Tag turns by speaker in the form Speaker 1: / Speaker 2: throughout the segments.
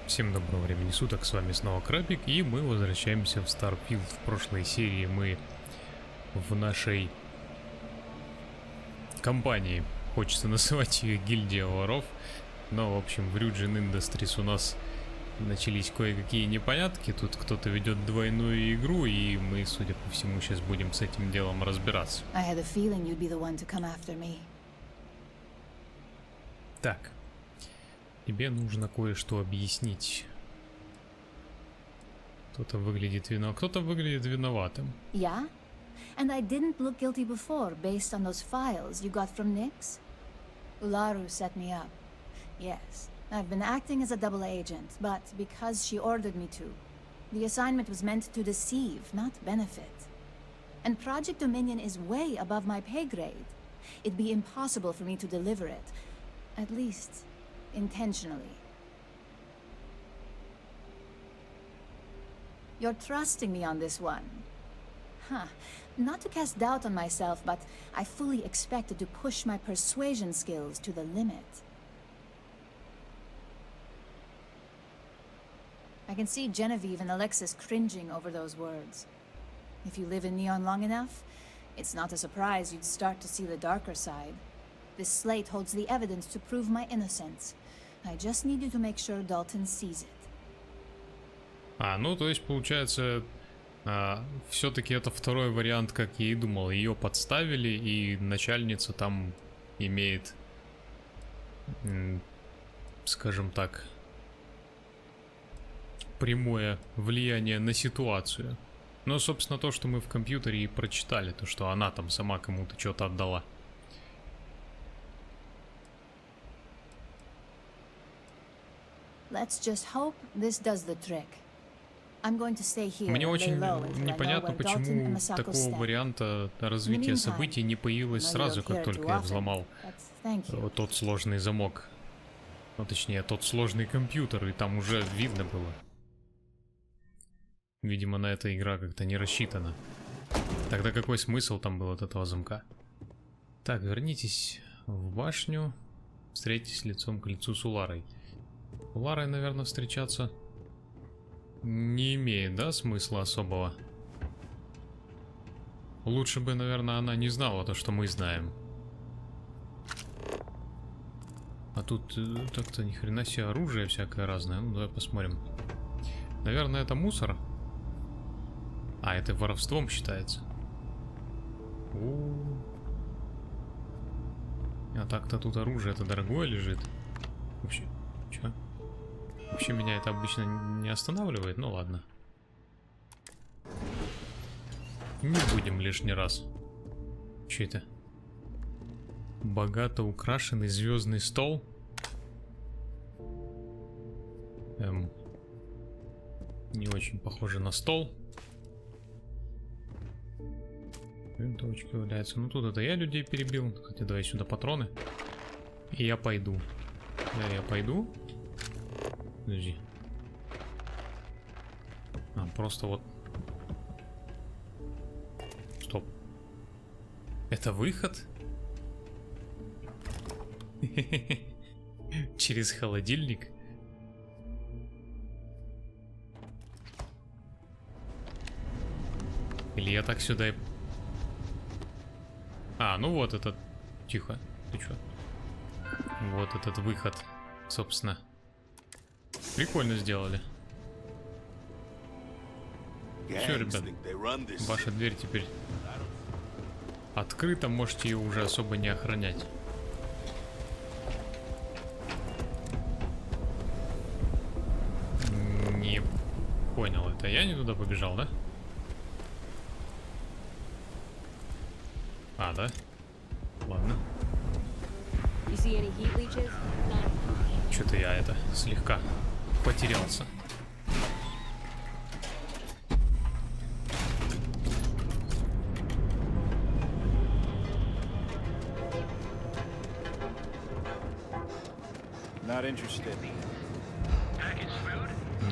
Speaker 1: Всем доброго времени суток, с вами снова Крабик, и мы возвращаемся в Starfield. В прошлой серии мы в нашей компании, хочется называть ее гильдия воров, но в общем в Ryujin Industries у нас начались кое-какие непонятки. Тут кто-то ведет двойную игру, и мы, судя по всему, сейчас будем с этим делом разбираться. Так. Тебе нужно кое-что объяснить. Кто-то выглядит виноватым.
Speaker 2: Yeah? And I didn't look guilty before, based on those files you got from Nix? Ularu set me up. Yes, I've been acting as a double agent, but because she ordered me to. The assignment was meant to deceive, not benefit. And Project Dominion is way above my pay grade. It'd be impossible for me to deliver it. At least... intentionally. You're trusting me on this one. Huh. Not to cast doubt on myself, but I fully expected to push my persuasion skills to the limit. I can see Genevieve and Alexis cringing over those words. If you live in Neon long enough, it's not a surprise you'd start to see the darker side. This slate holds the evidence to prove my innocence. I just need you to make sure Dalton sees it.
Speaker 1: Ну то есть получается, все-таки это второй вариант, как я и думал. Ее подставили, и начальница там имеет, скажем так, прямое влияние на ситуацию. Но, собственно, то, что мы в компьютере и прочитали, то, что она там сама кому-то что-то отдала.
Speaker 2: Let's just hope this does the trick. I'm going to stay here.
Speaker 1: Мне очень непонятно, почему такого варианта развития событий не появилось сразу, как только я взломал тот сложный замок. Ну, точнее, тот сложный компьютер, и там уже видно было. Видимо, на эта игра как-то не рассчитана. Тогда какой смысл там был от этого замка? Так, вернитесь в башню. Встретитесь лицом к лицу с Уларой. Ларой, наверное, встречаться не имеет, да, смысла особого. Лучше бы, наверное, она не знала то, что мы знаем. А тут так-то ни хрена себе оружие всякое разное. Ну, давай посмотрим. Наверное, это мусор. А, это воровством считается. А так-то тут оружие-то дорогое лежит. Вообще, чё? Вообще меня это обычно не останавливает, ну ладно. Не будем лишний раз. Че это? Богато украшенный звездный стол. Не очень похоже на стол. Винтовочки валяются. Ну тут это я людей перебил. Хотя давай сюда патроны. И я пойду. Я пойду. Подожди. Просто вот. Стоп. Это выход? Через холодильник? Или я так сюда и... ну вот этот... Тихо. Ты чё? Вот этот выход, собственно. Прикольно сделали. Все, ребят, ваша дверь теперь открыта, можете ее уже особо не охранять. Не понял, это я не туда побежал, да? Да? Ладно. Что-то я слегка потерялся.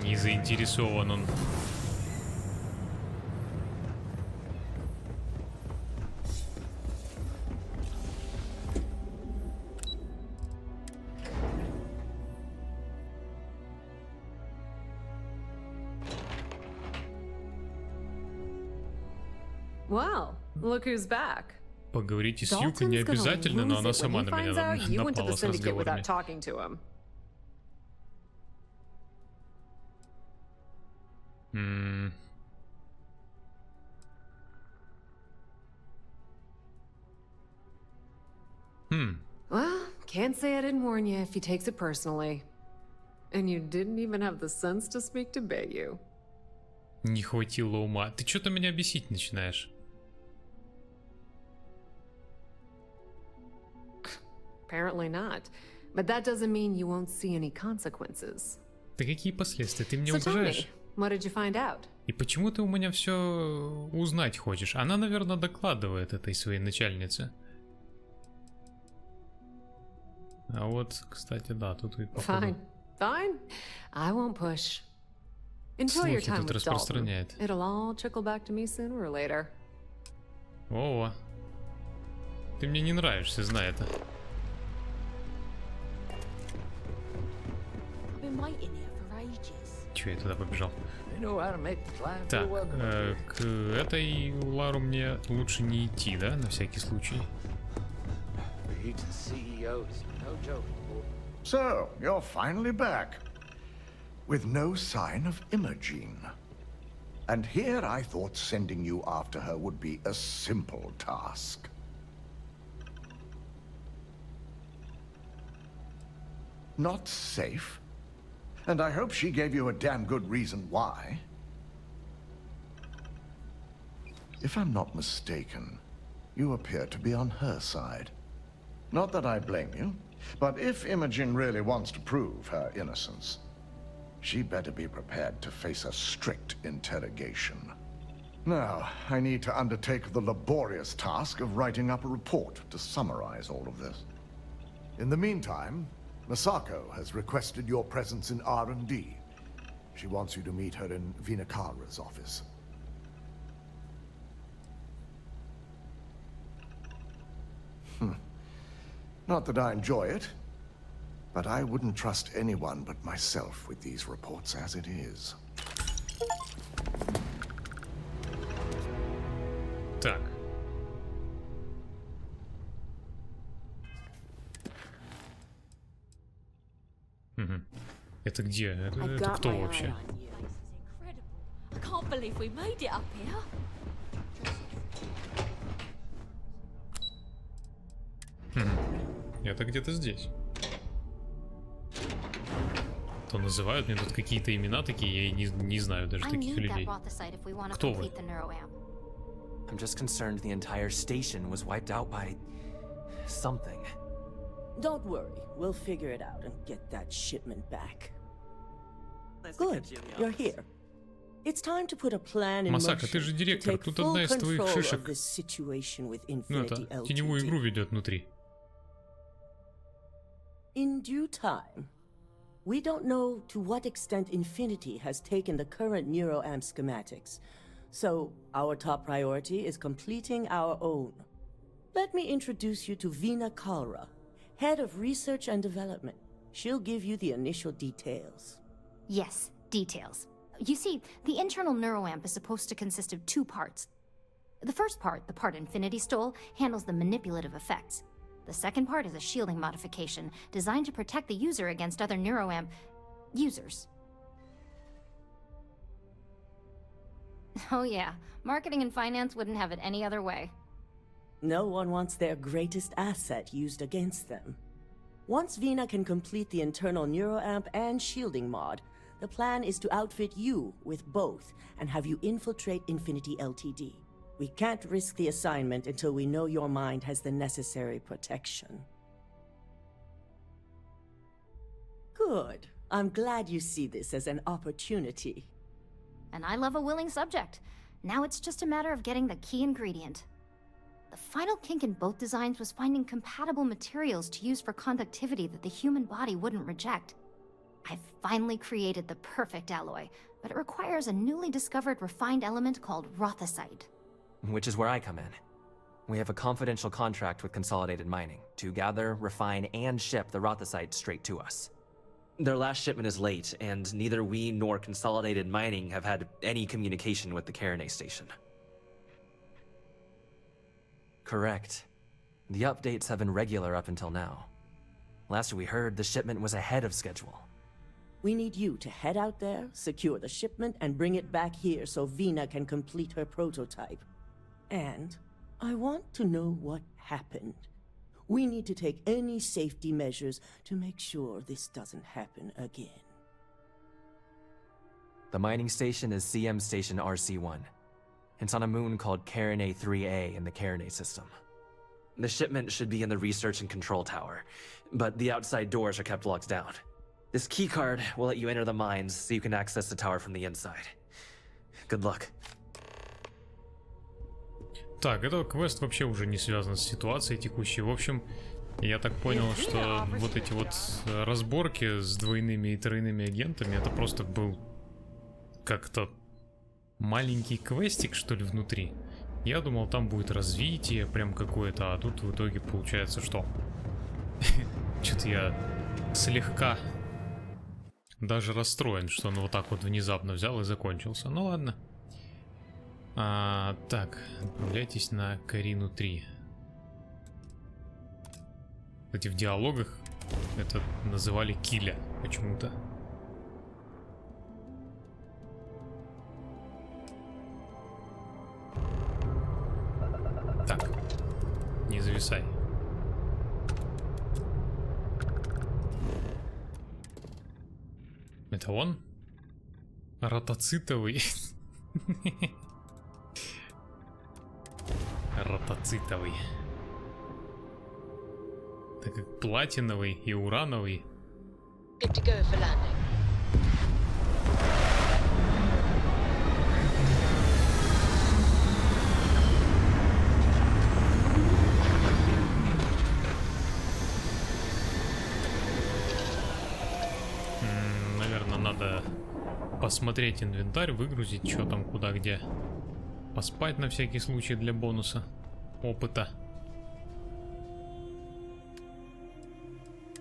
Speaker 1: Не заинтересован он.
Speaker 3: Well, look who's back.
Speaker 1: Поговорите с Юкой не обязательно, но она сама на меня напала с разговорами.
Speaker 3: Well, can't say I didn't warn you if he takes it personally. And you didn't even have the sense to speak to Bayu.
Speaker 1: Не хватило ума. Ты что-то меня бесить начинаешь.
Speaker 3: Apparently not. But that doesn't mean you won't see any consequences.
Speaker 1: Да какие последствия? Ты мне
Speaker 3: So tell me,
Speaker 1: угрожаешь?
Speaker 3: what did you find out?
Speaker 1: И почему ты у меня все узнать хочешь? Она, наверное, докладывает этой своей начальнице. А вот, кстати, да, тут и походу...
Speaker 3: Fine. I won't push. Enjoy your
Speaker 1: Слухи
Speaker 3: time
Speaker 1: тут
Speaker 3: with Dalton.
Speaker 1: распространяет.
Speaker 3: It'll all trickle back to me sooner or later.
Speaker 1: О, ты мне не нравишься, знай это. Че, я туда побежал? Так, к этой Лару мне лучше не идти, да, на всякий случай.
Speaker 4: So, you're finally back. With no sign of Imogen. And here I thought sending you after her would be a simple task. Not safe? And I hope she gave you a damn good reason why. If I'm not mistaken, you appear to be on her side. Not that I blame you, but if Imogen really wants to prove her innocence, she better be prepared to face a strict interrogation. Now, I need to undertake the laborious task of writing up a report to summarize all of this. In the meantime, Masako has requested your presence in R&D. She wants you to meet her in Vinakara's office. Not that I enjoy it, but I wouldn't trust anyone but myself with these reports as it is.
Speaker 1: Так. Угу. Это где? Это кто вообще?
Speaker 5: I can't believe we made it up here.
Speaker 1: Это где-то здесь. То называют мне тут какие-то имена такие, я и не знаю даже таких людей. Кто вы?
Speaker 6: I'm just concerned the entire station was wiped out by something.
Speaker 7: Don't worry, we'll figure it out and get that shipment back. Good, you're here. It's time to put a plan in
Speaker 1: Масака, ты
Speaker 7: motion
Speaker 1: же
Speaker 7: to
Speaker 1: директор,
Speaker 7: take
Speaker 1: тут
Speaker 7: full
Speaker 1: одна из твоих
Speaker 7: control
Speaker 1: шишек,
Speaker 7: of this situation with
Speaker 1: ну это,
Speaker 7: Infinity
Speaker 1: теневую игру
Speaker 7: LTD.
Speaker 1: ведет внутри.
Speaker 7: In due time. We don't know to what extent Infinity has taken the current NeuroAmp schematics, so our top priority is completing our own. Let me introduce you to Vina Kalra, Head of Research and Development. She'll give you the initial details.
Speaker 8: Yes, details. You see, the internal neuroamp is supposed to consist of two parts. The first part, the part Infinity stole, handles the manipulative effects. The second part is a shielding modification designed to protect the user against other neuroamp users. Oh yeah, marketing and finance wouldn't have it any other way.
Speaker 7: No one wants their greatest asset used against them. Once Vina can complete the internal neuroamp and shielding mod, the plan is to outfit you with both and have you infiltrate Infinity Ltd. We can't risk the assignment until we know your mind has the necessary protection. Good. I'm glad you see this as an opportunity.
Speaker 8: And I love a willing subject. Now it's just a matter of getting the key ingredient. The final kink in both designs was finding compatible materials to use for conductivity that the human body wouldn't reject. I've finally created the perfect alloy, but it requires a newly discovered refined element called rothosite.
Speaker 6: Which is where I come in. We have a confidential contract with Consolidated Mining to gather, refine, and ship the rothosite straight to us. Their last shipment is late, and neither we nor Consolidated Mining have had any communication with the Carinay station. Correct. The updates have been regular up until now. Last we heard, the shipment was ahead of schedule.
Speaker 7: We need you to head out there, secure the shipment, and bring it back here so Vina can complete her prototype. And I want to know what happened. We need to take any safety measures to make sure this doesn't happen again.
Speaker 6: The mining station is CM Station RC-1. It's on a moon called Carinae 3A in the Carinae system. The shipment should be in the research and control tower, but the outside doors are kept locked down. This keycard will let you enter the mines so you can access the tower from the inside. Good luck.
Speaker 1: Так, этот квест вообще уже не связан с ситуацией текущей. В общем, я так понял, что вот эти вот разборки с двойными и тройными агентами, это просто был как-то маленький квестик, что ли, внутри. Я думал, там будет развитие прям какое-то, а тут в итоге получается что? Что-то я слегка даже расстроен, что он вот так вот внезапно взял и закончился. Ну ладно. Так, отправляйтесь на Карину 3. Кстати, в диалогах это называли Киля почему-то. Так, не зависай. Это он? Ротоцитовый. Ротоцитовый. Так как платиновый и урановый.
Speaker 5: Good to go for landing.
Speaker 1: Наверное, надо посмотреть инвентарь, выгрузить, что там, куда, где. Поспать на всякий случай для бонуса опыта.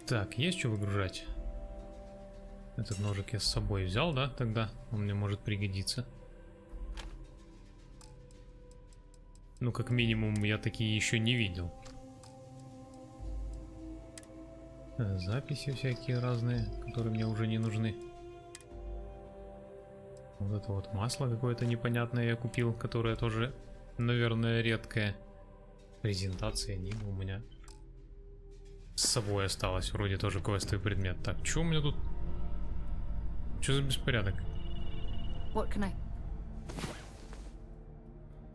Speaker 1: Так, есть что выгружать? Этот ножик я с собой взял, да? Тогда он мне может пригодиться. Ну, как минимум, я такие еще не видел. Записи всякие разные, которые мне уже не нужны. Вот это вот масло какое-то непонятное я купил, которое тоже, наверное, редкое. Презентация Нина у меня с собой осталась. Вроде тоже квестовый предмет. Так, что у меня тут? Что за беспорядок?
Speaker 2: What can I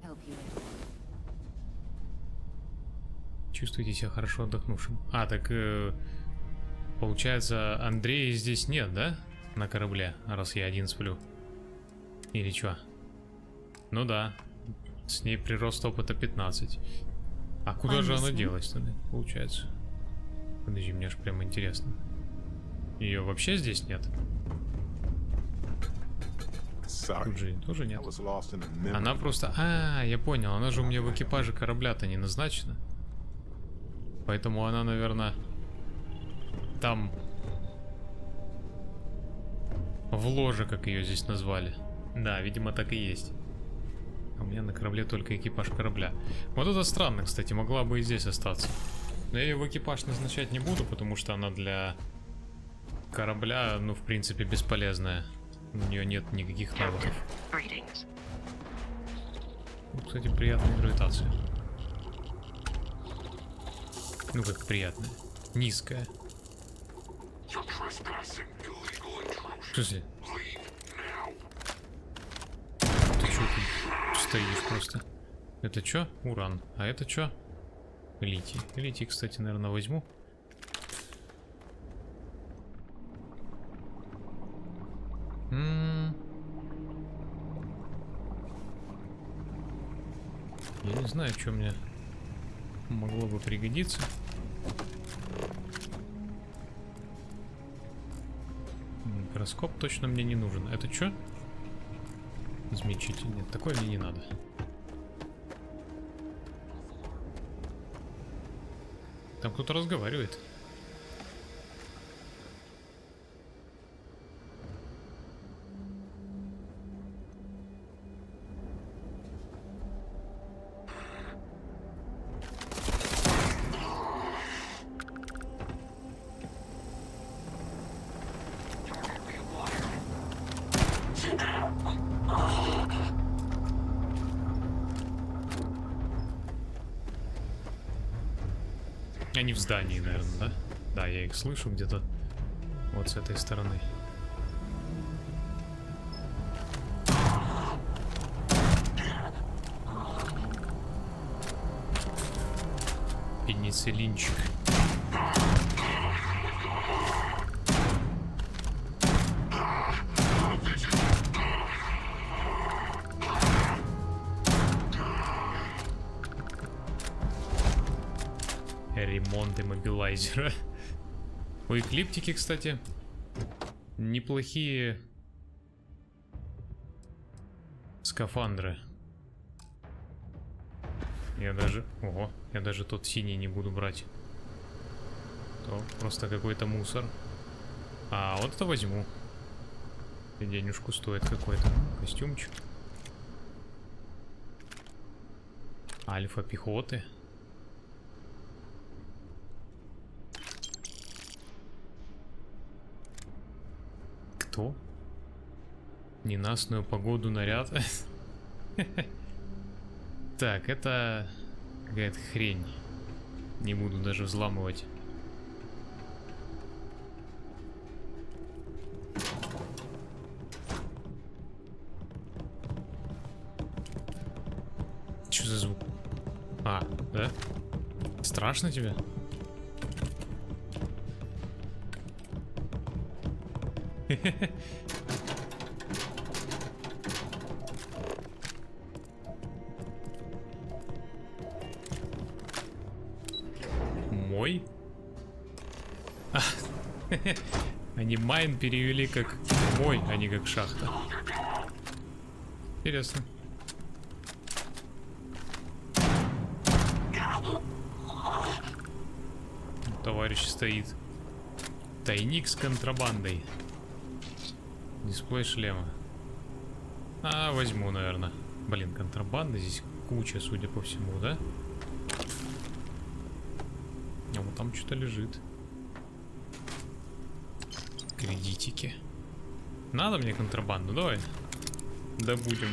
Speaker 2: help you with?
Speaker 1: Чувствуете себя хорошо отдохнувшим. А, так получается, Андрея здесь нет, да? На корабле, раз я один сплю. Или что? Ну да. С ней прирост опыта 15. А куда же она делась тогда, получается? Подожди, мне аж прям интересно. Ее вообще здесь нет? Тут же тоже нет. Она просто... А, я понял, она же у меня в экипаже корабля-то не назначена. Поэтому она, наверное, там в ложе, как ее здесь назвали. Да, видимо, так и есть. А у меня на корабле только экипаж корабля. Вот это странно, кстати, могла бы и здесь остаться. Но я ее в экипаж назначать не буду, потому что она для корабля, ну, в принципе, бесполезная. У нее нет никаких навыков. Ну, кстати, приятная гравитация. Ну, как приятная. Низкая. В смысле? Ты чё тут стоишь просто? Это чё? Уран. А это чё? Литий. Литий, кстати, наверное, возьму. Я не знаю, что мне могло бы пригодиться. Микроскоп точно мне не нужен. Это что? Измельчитель. Нет, такое мне не надо. Там кто-то разговаривает. Они в здании, наверное, да? Да, я их слышу где-то вот с этой стороны. Пенициллинчик. Ремонт иммобилайзера. У эклиптики, кстати, неплохие скафандры. Я даже... Ого, я даже тот синий не буду брать. То просто какой-то мусор. А вот это возьму. И денежку стоит какой-то костюмчик. Альфа пехоты. Кто? Ненастную погоду наряд. Так, это какая-то хрень. Не буду даже взламывать. Что за звук? А, да? Страшно тебе? Мой? Они майн перевели как мой, а не как шахта. Интересно. Товарищ стоит. Тайник с контрабандой. Дисплей шлема. А, возьму, наверное. Блин, контрабанда здесь куча, судя по всему, да? А вот там что-то лежит. Кредитики. Надо мне контрабанду, давай. Добудем.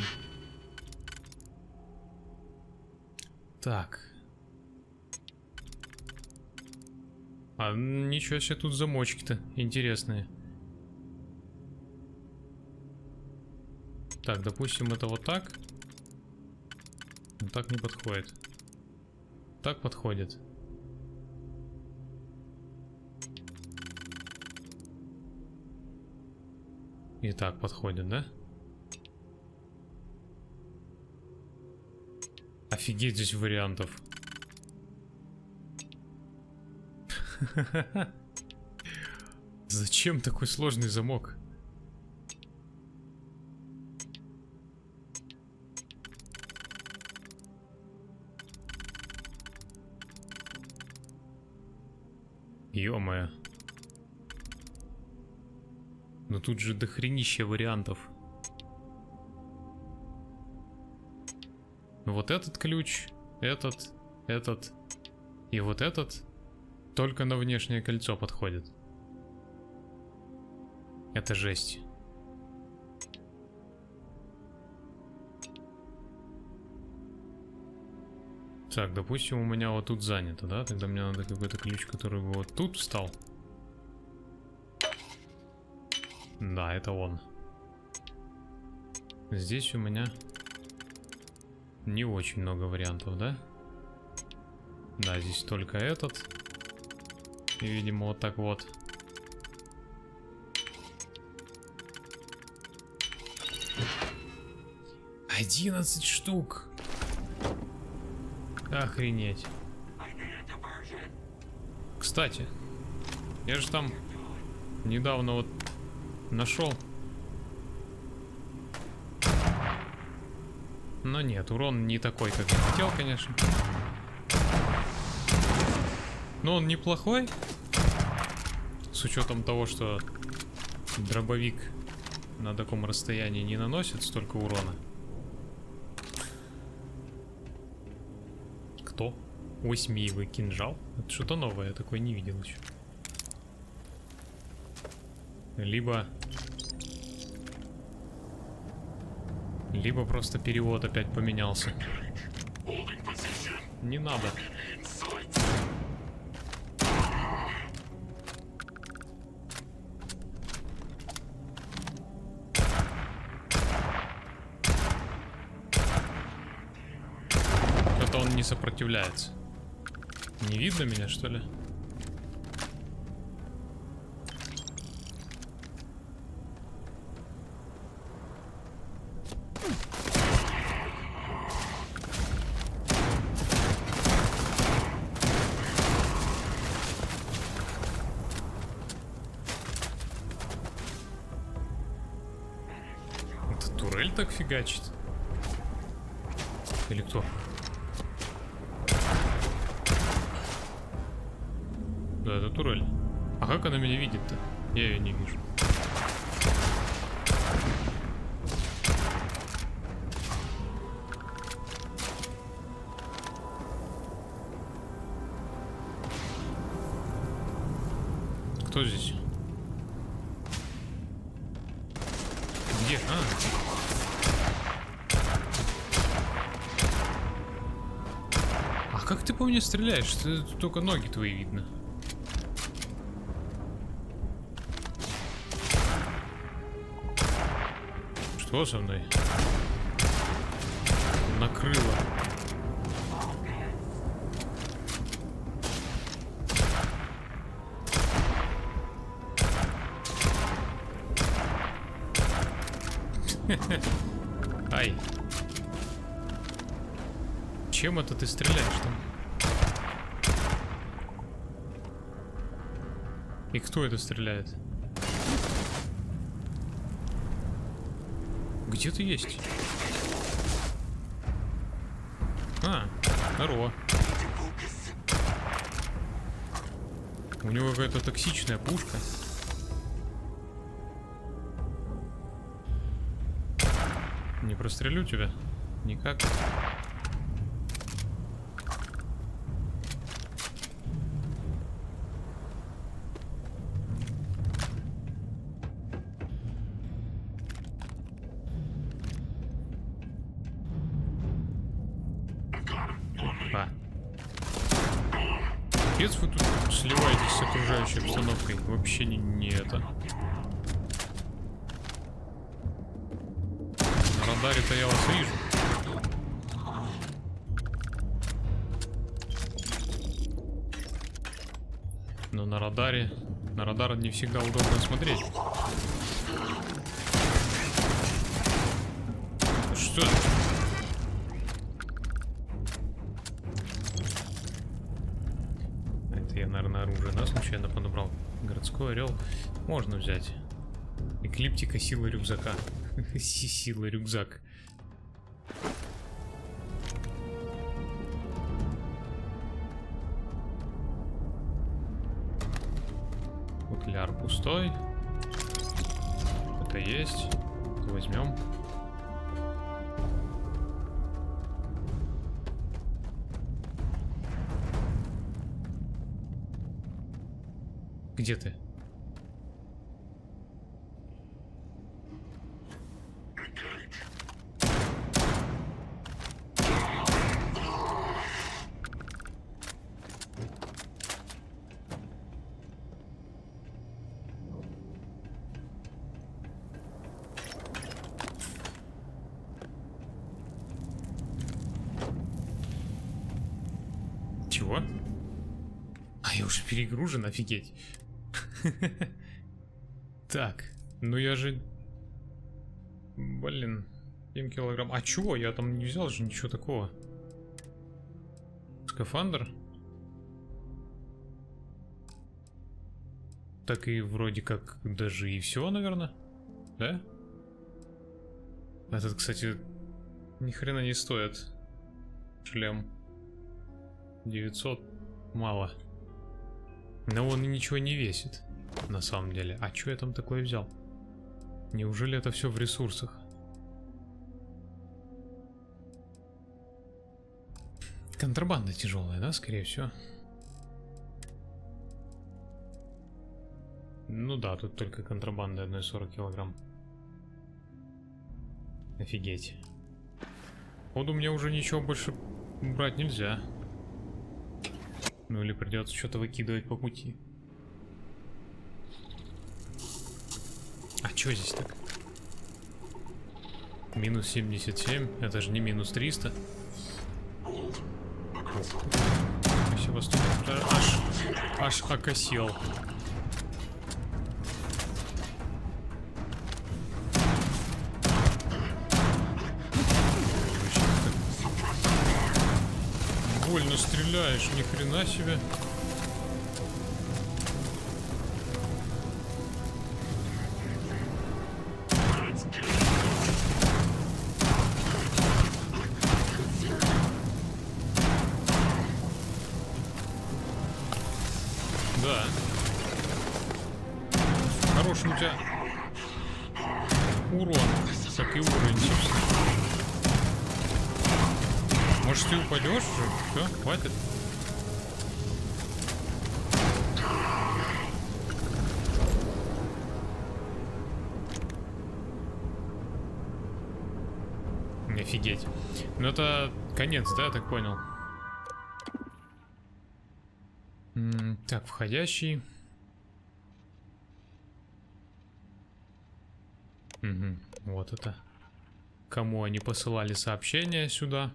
Speaker 1: Так. А ничего себе, тут замочки-то интересные. Так, допустим, это вот так. Но так не подходит. Так подходит. И так подходит, да? Офигеть, здесь вариантов. Зачем такой сложный замок? Ё-моё. Но тут же дохренища вариантов. Ну вот этот ключ, этот и вот этот только на внешнее кольцо подходит. Это жесть. Так, допустим, у меня вот тут занято, да? Тогда мне надо какой-то ключ, который бы вот тут встал. Да, это он. Здесь у меня не очень много вариантов, да? Да, здесь только этот. И, видимо, вот так вот. — 11 штук! Охренеть. Кстати, я же там недавно вот нашел. Но нет, урон не такой, как я хотел, конечно. Но он неплохой. С учетом того, что дробовик на таком расстоянии не наносит столько урона. Кто? 8-ивый кинжал? Это что-то новое, я такое не видел еще. Либо просто перевод опять поменялся. Не надо. сопротивляется. Не видно меня, что ли? Это турель так фигачит? Или кто? Да, это турель. А как она меня видит-то? Я ее не вижу. Кто здесь? Где? А как ты по мне стреляешь? Только ноги твои видно. Что со мной? Накрыло. Ай. Чем это ты стреляешь там? И кто это стреляет? Где ты есть? Здорово. У него какая-то токсичная пушка. Не прострелю тебя? Никак. Капец, вы тут сливаетесь с окружающей обстановкой. Вообще не это. На радаре-то я вас вижу. Но на радар не всегда удобно смотреть. Что это? Я, наверное, оружие, да, случайно подобрал. Городской орел можно взять. Эклиптика, сила рюкзака. Сила рюкзак. Футляр пустой. Это есть. Это возьмем. Где ты? Чего? А я уже перегружен, офигеть. Так, ну я же... Блин, 7 килограмм. А чего? Я там не взял же ничего такого. Скафандр? Так и вроде как даже и все, наверное. Да? Этот, кстати, ни хрена не стоит. Шлем. 900 мало. Но он и ничего не весит. На самом деле. А что я там такое взял? Неужели это все в ресурсах? Контрабанда тяжелая, да, скорее всего? Ну да, тут только контрабанда 1,40 килограмм. Офигеть. Походу мне уже ничего больше брать нельзя. Ну или придется что-то выкидывать по пути. А что здесь так? Минус 77, это же не минус 300. Севастополь аж окосел. Больно стреляешь, ни хрена себе. Да. Хороший у тебя урон, как и уровень, собственно. Может, ты упадешь уже? Все, хватит. Офигеть. Ну это конец, да, я так понял? Так, входящий. Угу, вот это. Кому они посылали сообщения сюда?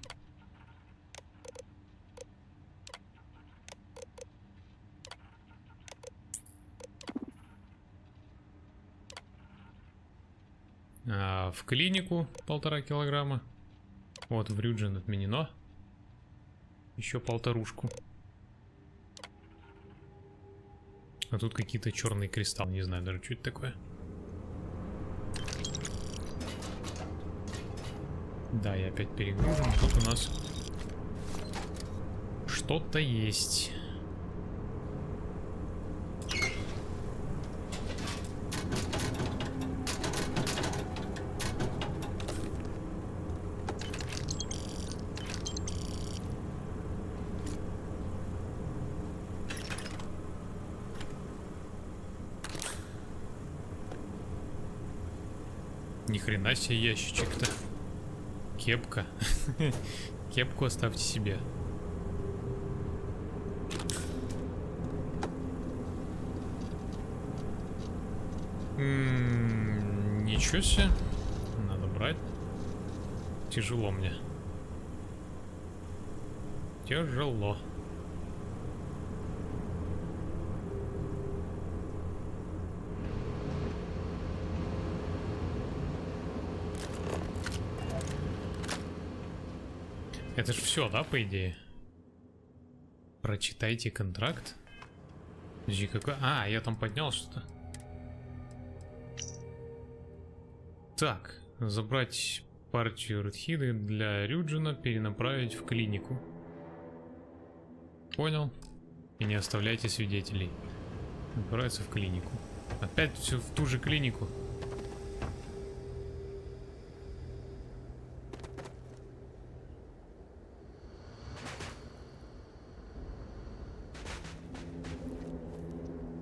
Speaker 1: В клинику 1,5 килограмма. Вот в Рюджин отменено. Еще 1,5. А тут какие-то черные кристаллы. Не знаю даже, что это такое. Да, я опять перегружен. Тут у нас что-то есть. Ни хрена себе ящичек-то. Кепка. Кепку оставьте себе. Ничего себе. Надо брать. Тяжело мне. Тяжело. Это же все, да, по идее? Прочитайте контракт. Подожди, какой? А, я там поднял что-то. Так, забрать партию Редхиды для Рюджина, перенаправить в клинику. Понял. И не оставляйте свидетелей. Отправиться в клинику. Опять все в ту же клинику.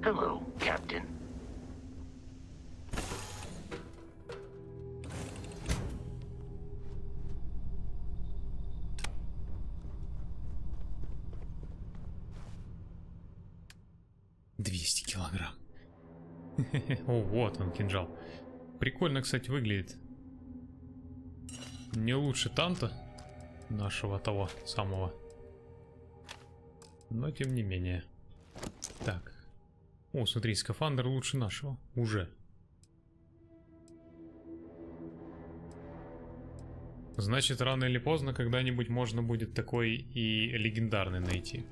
Speaker 9: Hello, Captain.
Speaker 1: Килограмм. О, вот он, кинжал. Прикольно, кстати, выглядит. Не лучше танта нашего того самого. Но тем не менее. Так. О, смотри, скафандр лучше нашего. Уже. Значит, рано или поздно когда-нибудь можно будет такой и легендарный найти.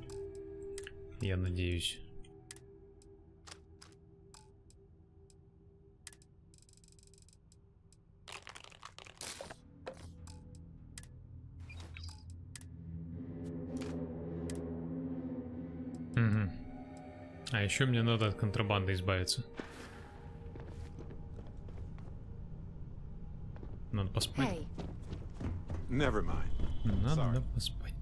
Speaker 1: Я надеюсь. Угу. А еще мне надо от контрабанды избавиться. Надо поспать.
Speaker 2: Hey.
Speaker 10: Never mind.
Speaker 1: Надо поспать.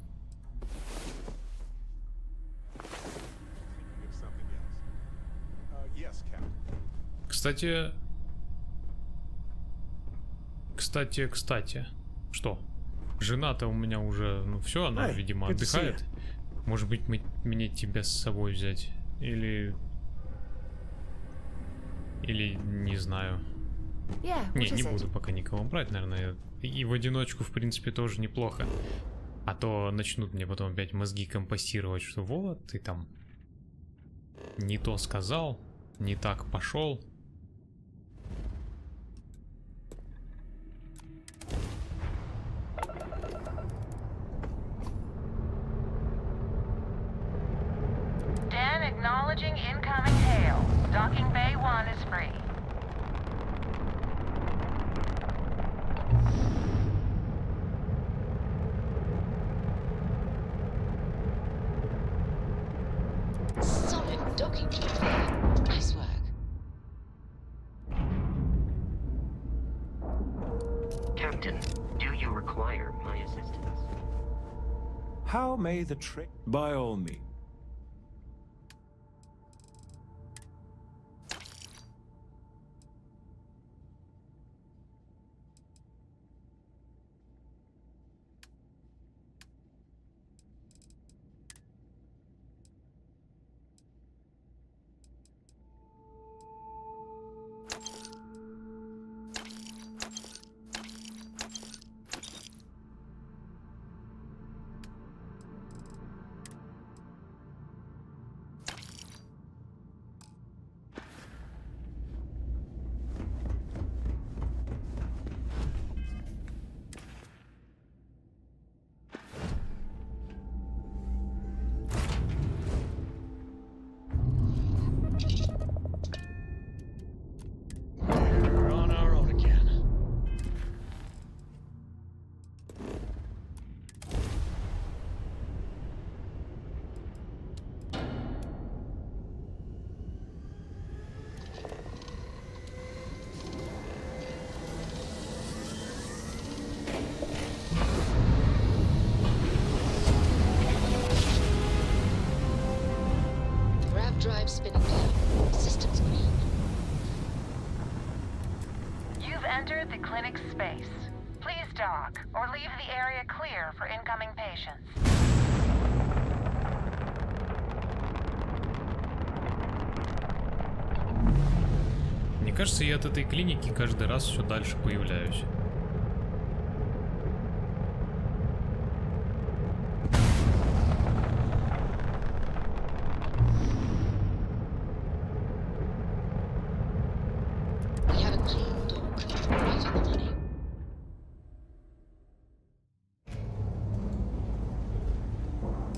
Speaker 1: Кстати. Что? Жена-то у меня уже, ну все, она, видимо, отдыхает. Может быть, мне тебя с собой взять? Или не знаю.
Speaker 2: Yeah,
Speaker 1: Не буду пока никого брать, наверное. И в одиночку, в принципе, тоже неплохо. А то начнут мне потом опять мозги компостировать, что вот, ты там не то сказал, не так пошел.
Speaker 9: Dan acknowledging incoming hail. Docking bay 1 is free.
Speaker 11: Solid docking gear. Nice work.
Speaker 12: Captain, do you require my assistance?
Speaker 10: How may the trick? By all means.
Speaker 11: Drive spinning down. Systems green.
Speaker 9: You've entered the clinic's space. Please dock or leave the area clear for incoming patients.
Speaker 1: Мне кажется, я от этой клиники каждый раз все дальше появляюсь.
Speaker 11: We have a clean dock. Right on the money.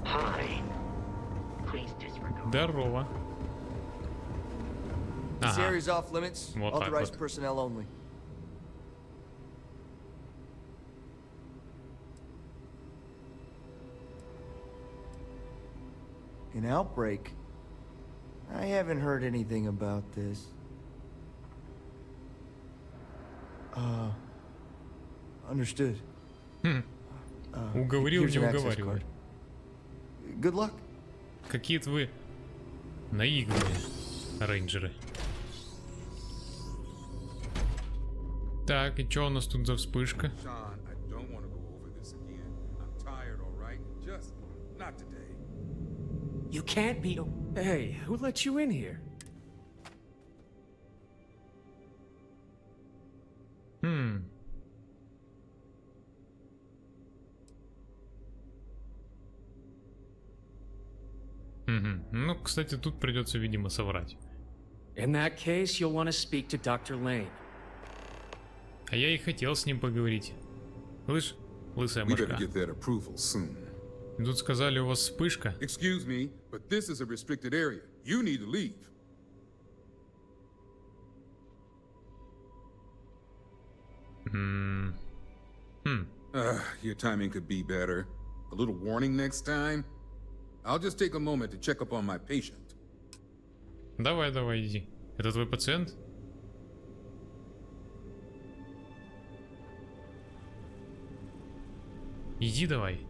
Speaker 12: Hi. Please disregard.
Speaker 1: Здорово.
Speaker 13: This
Speaker 1: Ага.
Speaker 13: area's off limits.
Speaker 1: Вот так
Speaker 13: Authorized
Speaker 1: вот.
Speaker 13: personnel only. An outbreak? I haven't heard anything about this. Understood.
Speaker 1: Уговорил,
Speaker 13: Here's
Speaker 1: не
Speaker 13: an access
Speaker 1: уговаривай.
Speaker 13: card. Good luck.
Speaker 1: Какие-то вы наигранные рейнджеры. Так, и что у нас тут за вспышка?
Speaker 10: Sean, I don't want to go over this again. I'm tired, all right? Just not today.
Speaker 6: You can't be. Hey, who let you in here?
Speaker 1: Угу. Ну, кстати, тут придется, видимо, соврать.
Speaker 6: In that case, you'll want to speak to Dr. Lane.
Speaker 1: А я и хотел с ним поговорить. Слышь, лысая
Speaker 10: We better
Speaker 1: башка.
Speaker 10: get that approval soon.
Speaker 1: Тут сказали, у вас вспышка.
Speaker 10: Excuse me, but this is a restricted area. You need to leave. Your timing could be better. A little warning next time. I'll just take a moment to check up on my patient.
Speaker 1: Давай, давай, иди. Это твой пациент? Иди давай.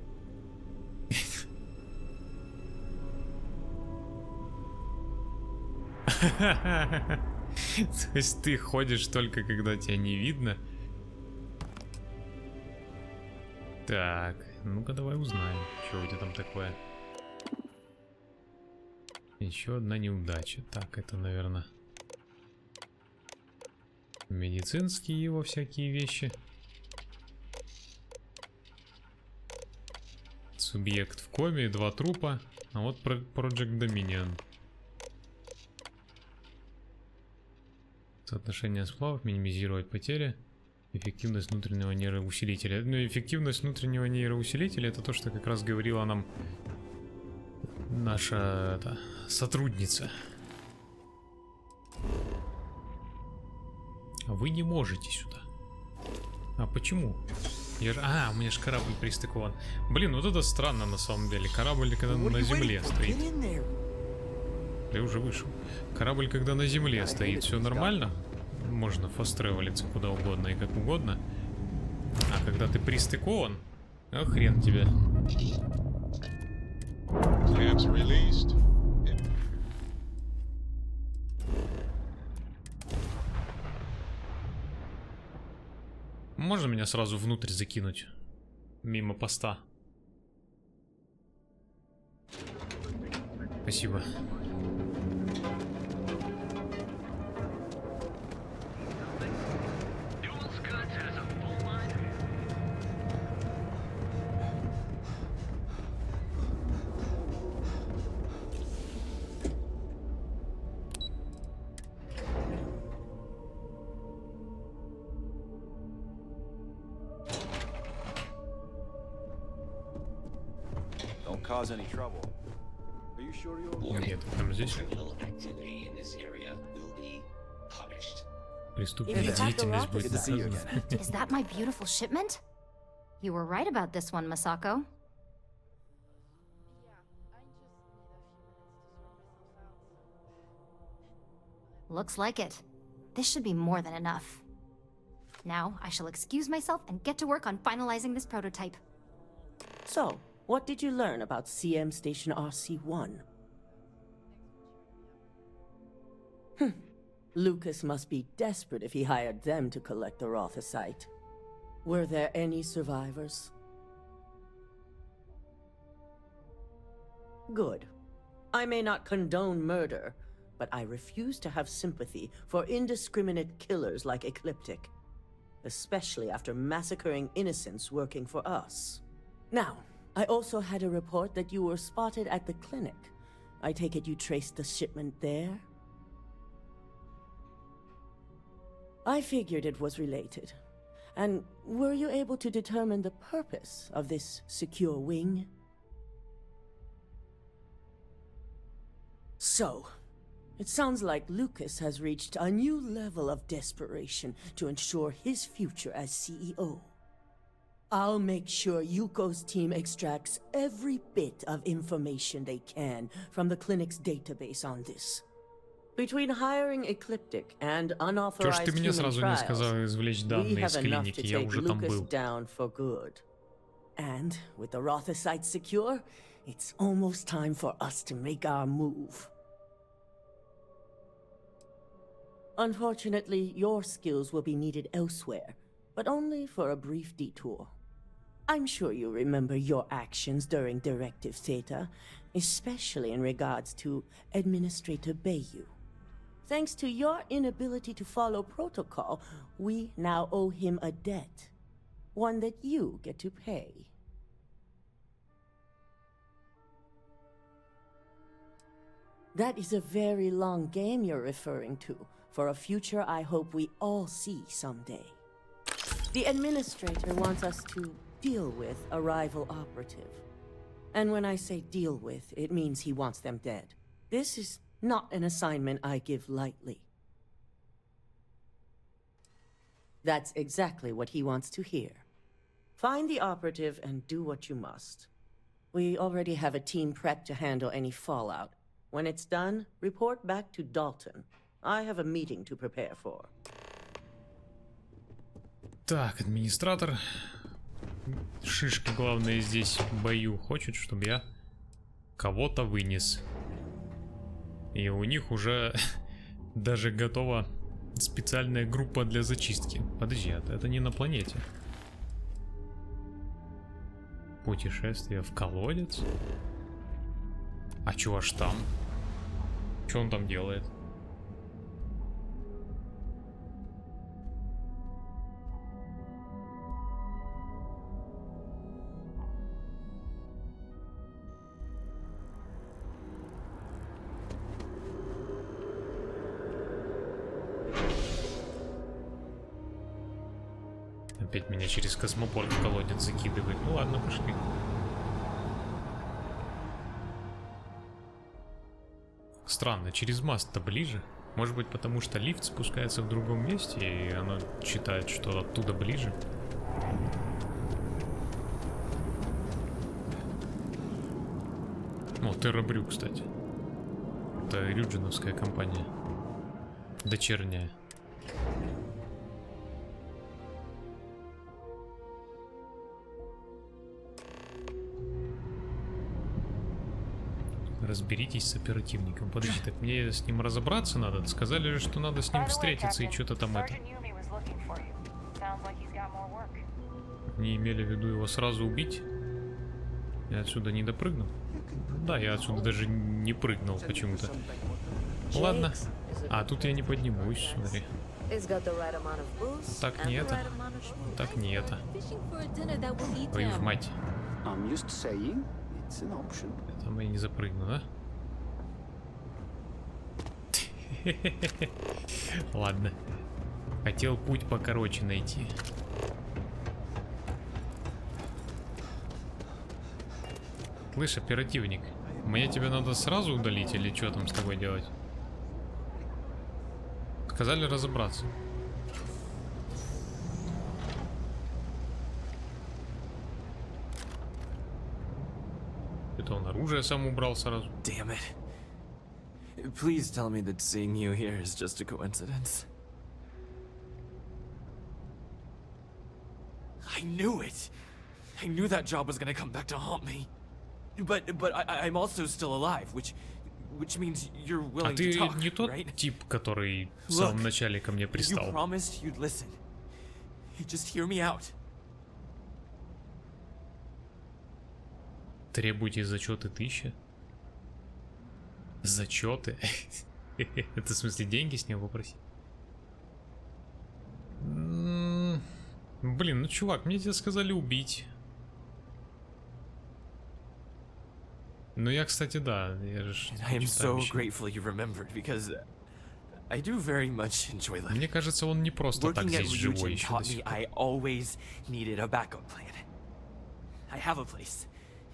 Speaker 1: То есть ты ходишь только когда тебя не видно? Так, ну-ка давай узнаем, что у тебя там такое. Еще одна неудача. Так, это, наверное, медицинские его всякие вещи. Субъект в коме, 2 трупа. А вот Project Dominion. Соотношение сплавов, минимизировать потери. Эффективность внутреннего нейроусилителя. Ну, эффективность внутреннего нейроусилителя — это то, что как раз говорила нам наша сотрудница. Вы не можете сюда. А почему? Я же... у меня же корабль пристыкован. Блин, вот это странно на самом деле. Корабль, когда на земле стоит. Я уже вышел. Корабль, когда на земле стоит, все нормально? Можно фаст-тревелиться куда угодно и как угодно. А когда ты пристыкован, хрен тебя. Можно меня сразу внутрь закинуть? Мимо поста. Спасибо.
Speaker 14: Cause any trouble. Are you sure you're
Speaker 1: Нет, там здесь. Преступная деятельность будет наказана.
Speaker 8: Is that my beautiful shipment? You were right about this one, Masako. Looks like it. This should be more than enough. Now, I shall excuse myself and get to work on finalizing this prototype.
Speaker 7: So, what did you learn about CM Station RC1? Lucas must be desperate if he hired them to collect the Rothosite. Were there any survivors? Good. I may not condone murder, but I refuse to have sympathy for indiscriminate killers like Ecliptic, especially after massacring innocents working for us. Now, I also had a report that you were spotted at the clinic. I take it you traced the shipment there? I figured it was related. And were you able to determine the purpose of this secure wing? So, it sounds like Lucas has reached a new level of desperation to ensure his future as CEO. I'll make sure Yuko's team extracts every bit of information they can from the clinic's database on this. Between hiring Ecliptic and unauthorized human trials, we have enough to take Lucas down for good. And with the Rothosite secure, it's almost time for us to make our move. Unfortunately, your skills will be needed elsewhere, but only for a brief detour. I'm sure you remember your actions during Directive Theta, especially in regards to Administrator Bayu. Thanks to your inability to follow protocol, we now owe him a debt. One that you get to pay. That is a very long game you're referring to, for a future I hope we all see someday. The Administrator wants us to deal with a rival operative. And when I say deal with, it means he wants them dead. This is not an assignment I give lightly. That's exactly what he wants to hear. Find the operative and do what you must. We already have a team prepped to handle any fallout. When it's done, report back to Dalton. I have a meeting to prepare for.
Speaker 1: Так, администратор. Шишка, главное, здесь в бою хочет, чтобы я кого-то вынес. И у них уже даже готова специальная группа для зачистки. Подожди, это не на планете. Путешествие в колодец? А чё аж там? Чё он там делает? Опять меня через космопорт в колодец закидывает. Ну ладно, пошли. Странно, через мост-то ближе. Может быть, потому что лифт спускается в другом месте, и оно считает, что оттуда ближе. О, Террабрю, кстати. Это рюджиновская компания. Дочерняя. Разберитесь с оперативником. Подожди, так мне с ним разобраться надо? Сказали же, что надо с ним встретиться и что-то там это. Не имели в виду его сразу убить? Я отсюда не допрыгнул? Да, я отсюда даже не прыгнул почему-то. Ладно. А, тут я не поднимусь, смотри. Так не это. Так не это. Твою ж мать. Там я не запрыгну, да? Ладно. Хотел путь покороче найти. Слышь, оперативник, мне тебе надо сразу удалить или что там с тобой делать? Сказали разобраться. Это он оружие сам убрал сразу.
Speaker 6: Damn it. Please tell me that seeing you here is just a coincidence. I knew it. I knew that job was gonna come back to haunt me. But I'm also still alive, which means you're willing to talk, right?
Speaker 1: А ты не тот тип, который в самом начале ко мне пристал?
Speaker 6: You promised you'd listen. Just hear me out.
Speaker 1: Требуйте зачеты 1000. Зачеты? Это в смысле деньги с него попросить? Блин, ну чувак, мне тебя сказали убить. Ну я, кстати, да, я же... Мне кажется, он не просто так здесь живой еще до сих пор.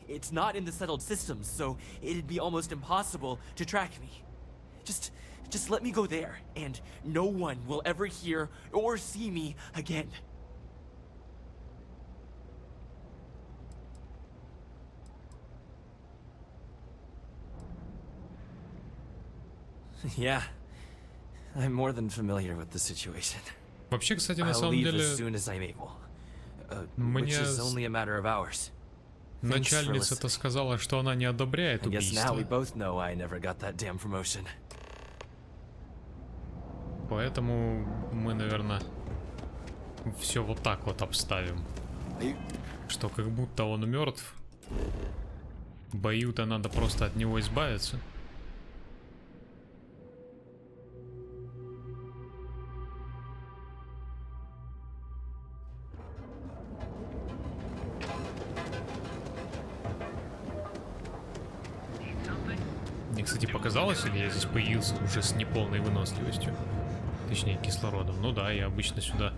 Speaker 6: It's not in the settled systems, so it'd be almost impossible to track me. Just let me go there, and no one will ever hear or see me again. Yeah, I'm more than familiar with the situation.
Speaker 1: Вообще, кстати, на самом деле, мне начальница-то сказала, что она не одобряет убийство. Поэтому мы, наверное, все вот так вот обставим. Что как будто он мертв. Бою-то надо просто от него избавиться. Мне, кстати, показалось, или я здесь появился уже с неполной выносливостью? Точнее, кислородом. Ну да, я обычно сюда,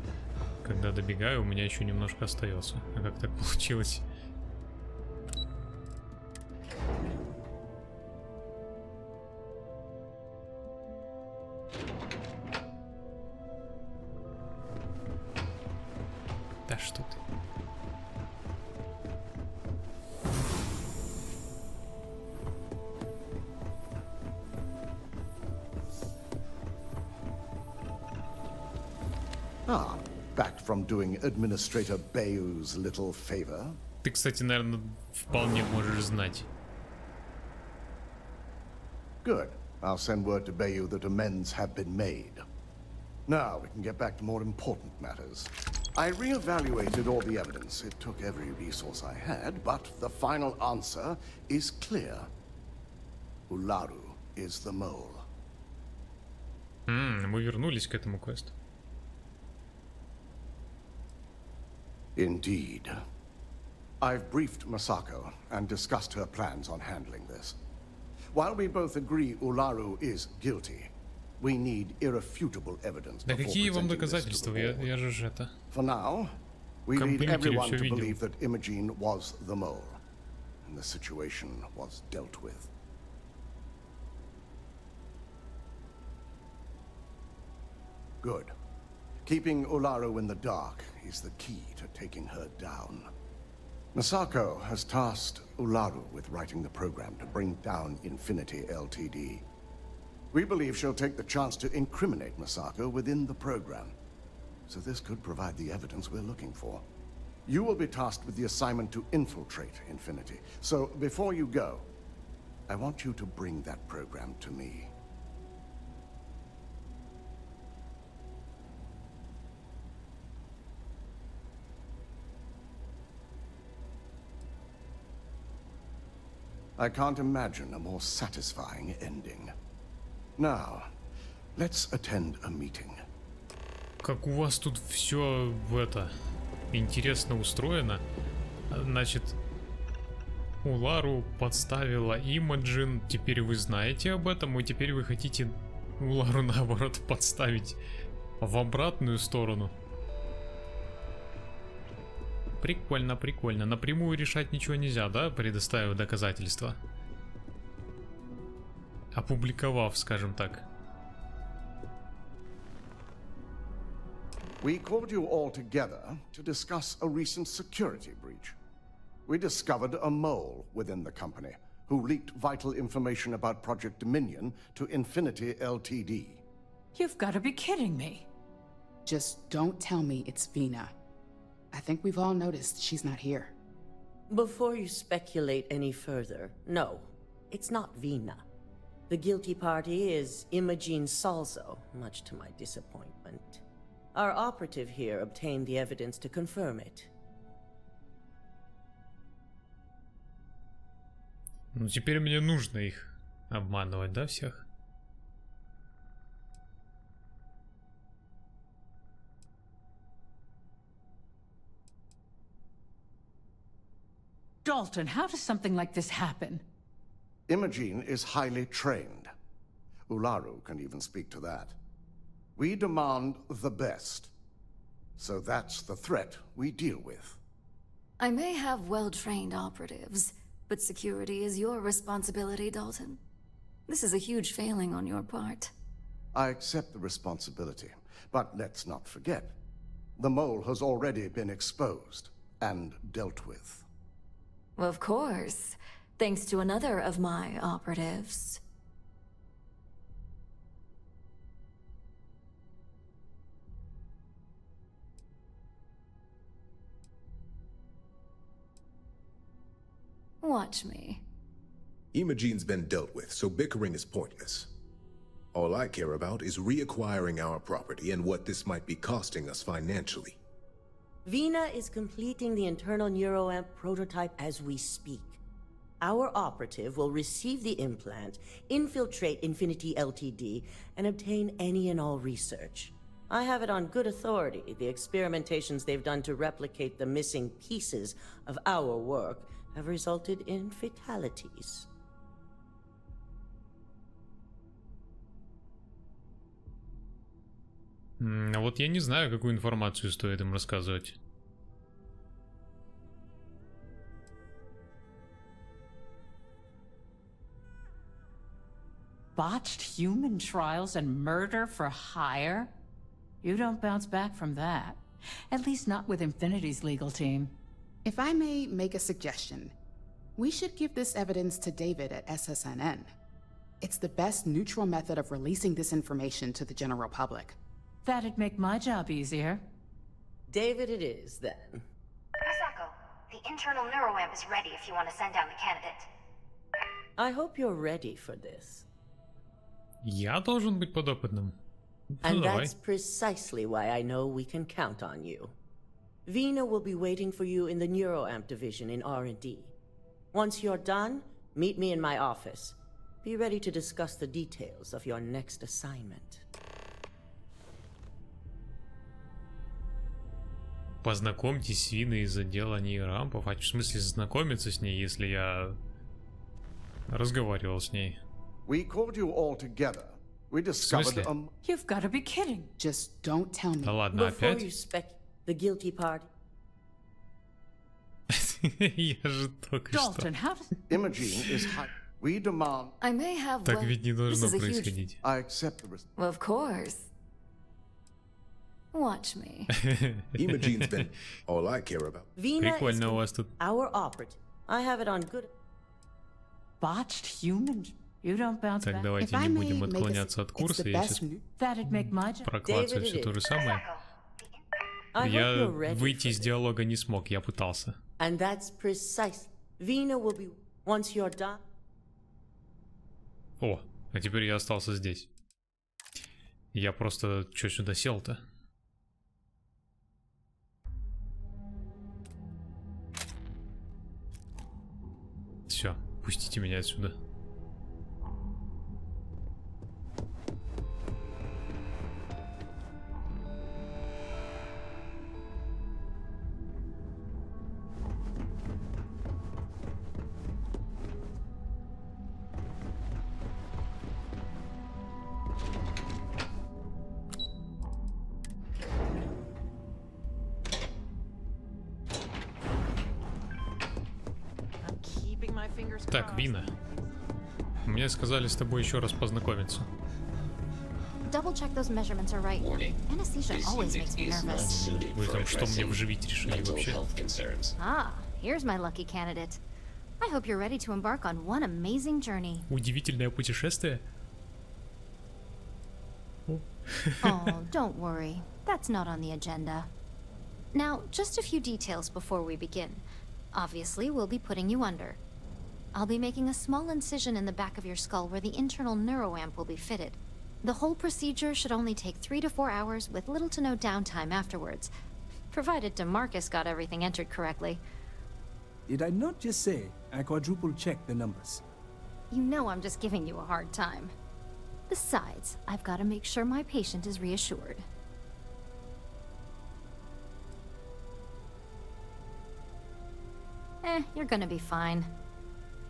Speaker 1: когда добегаю, у меня еще немножко остается. А как так получилось? Да что ты?
Speaker 4: Ah, back from doing Administrator Bayou's little favor.
Speaker 1: Ты, кстати, наверное, вполне можешь знать.
Speaker 4: Good. I'll send word to Bayou that amends have been made. Now we can get back to more important matters. I reevaluated all the evidence. It took every resource I had, but the final answer is clear. Ularu is the mole.
Speaker 1: Мы вернулись к этому квесту.
Speaker 4: Indeed. I've briefed Masako and discussed her plans on handling this. While we both agree Ularu is guilty, we need irrefutable evidence.
Speaker 1: Да какие вам доказательства? Я же это.
Speaker 4: For now, We need
Speaker 1: Компьютере
Speaker 4: everyone
Speaker 1: всё
Speaker 4: to
Speaker 1: видел.
Speaker 4: believe that Imogen was the mole, and the situation was dealt with. Good. Keeping Ularu in the dark is the key to taking her down. Masako has tasked Ularu with writing the program to bring down Infinity Ltd. We believe she'll take the chance to incriminate Masako within the program, so this could provide the evidence we're looking for. You will be tasked with the assignment to infiltrate Infinity, so before you go, I want you to bring that program to me. I can't imagine a more satisfying ending. Now, let's attend a meeting.
Speaker 1: Как у вас тут все интересно устроено. Значит, Улару подставила Имаджин. Теперь вы знаете об этом, и теперь вы хотите Улару наоборот подставить в обратную сторону. Прикольно, прикольно. Напрямую решать ничего нельзя, да? Предоставив доказательства. Опубликовав, скажем так.
Speaker 4: We called you all together to discuss a recent security breach. We discovered a mole within the company who leaked vital information about Project Dominion to Infinity Ltd.
Speaker 15: You've got to be kidding me.
Speaker 16: Just don't tell me it's Vina. I think we've all noticed she's not here.
Speaker 7: Before you speculate any further, no, it's not Vina. The guilty party is Imogen Salzo, much to my disappointment. Our operative here obtained the evidence to confirm it.
Speaker 1: Ну, теперь мне нужно их обманывать, да, всех?
Speaker 15: Dalton, how does something like this happen?
Speaker 4: Imogen is highly trained. Ularu can even speak to that. We demand the best. So that's the threat we deal with.
Speaker 17: I may have well-trained operatives, but security is your responsibility, Dalton. This is a huge failing on your part.
Speaker 4: I accept the responsibility, but let's not forget, the mole has already been exposed and dealt with.
Speaker 17: Of course, thanks to another of my operatives. Watch me.
Speaker 18: Imogen's been dealt with, so bickering is pointless. All I care about is reacquiring our property and what this might be costing us financially.
Speaker 7: Vina is completing the internal neuroamp prototype as we speak. Our operative will receive the implant, infiltrate Infinity Ltd, and obtain any and all research. I have it on good authority. The experimentations they've done to replicate the missing pieces of our work have resulted in fatalities.
Speaker 1: А вот я не знаю, какую информацию стоит им рассказывать.
Speaker 15: Botched human trials and murder for hire? You don't bounce back from that. At least not with Infinity's legal team.
Speaker 16: If I may make a suggestion, we should give this evidence to David at SSNN. It's the best neutral method of releasing this information to the general public.
Speaker 15: That'd make my job easier.
Speaker 7: David it is, then.
Speaker 8: Masako, the internal neuroamp is ready if you want to send down the candidate.
Speaker 7: I hope you're ready for this.
Speaker 1: Я должен быть подопытным.
Speaker 7: And
Speaker 1: давай.
Speaker 7: that's precisely why I know we can count on you. Vina will be waiting for you in the neuroamp division in R&D. Once you're done, meet me in my office. Be ready to discuss the details of your next assignment.
Speaker 1: Познакомьтесь с Виной из отдела нейроампов. А в смысле знакомиться с ней, если я разговаривал с ней?
Speaker 4: We called you all together. We discovered
Speaker 15: You've got to be kidding.
Speaker 16: Just don't tell me.
Speaker 1: Да ладно,
Speaker 7: Before
Speaker 1: опять?
Speaker 7: you the guilty party.
Speaker 1: Я же только что.
Speaker 4: Imogene is high. We demand.
Speaker 17: I may have.
Speaker 1: Так
Speaker 17: well,
Speaker 1: ведь не
Speaker 17: this
Speaker 1: должно
Speaker 17: is a huge-
Speaker 1: происходить.
Speaker 4: I accept the risk.
Speaker 17: Of course. Watch me.
Speaker 18: Imogene's been all I care about.
Speaker 7: Vina is
Speaker 1: Прикольно у вас тут.
Speaker 7: our operative. I have it on good.
Speaker 15: Botched human? You don't bounce
Speaker 1: Так,
Speaker 15: back?
Speaker 1: давайте не будем отклоняться от курса. Я сейчас
Speaker 15: That'd make my job.
Speaker 1: проклацаю все то же самое.
Speaker 7: I hope
Speaker 1: Я
Speaker 7: you're ready
Speaker 1: выйти
Speaker 7: for
Speaker 1: из диалога не смог, я пытался.
Speaker 7: And that's precise. Vina will be once you're done.
Speaker 1: О, а теперь я остался здесь. Я просто что сюда сел-то? Все, пустите меня отсюда. Так, Вина. Мне сказали с тобой еще раз познакомиться.
Speaker 8: Double check those measurements are right. Anesthesia always makes me nervous.
Speaker 1: Вы там что мне вживить решили вообще?
Speaker 8: Ah, here's my lucky candidate. I hope you're ready to embark on one amazing journey.
Speaker 1: Удивительное путешествие?
Speaker 8: Oh, don't worry. That's not on the agenda. Now, just a few details before we begin. Obviously, we'll be putting you under. I'll be making a small incision in the back of your skull where the internal neuroamp will be fitted. The whole procedure should only take 3 to 4 hours with little to no downtime afterwards, provided DeMarcus got everything entered correctly.
Speaker 19: Did I not just say I quadruple-checked the numbers?
Speaker 8: You know I'm just giving you a hard time. Besides, I've got to make sure my patient is reassured. You're gonna be fine.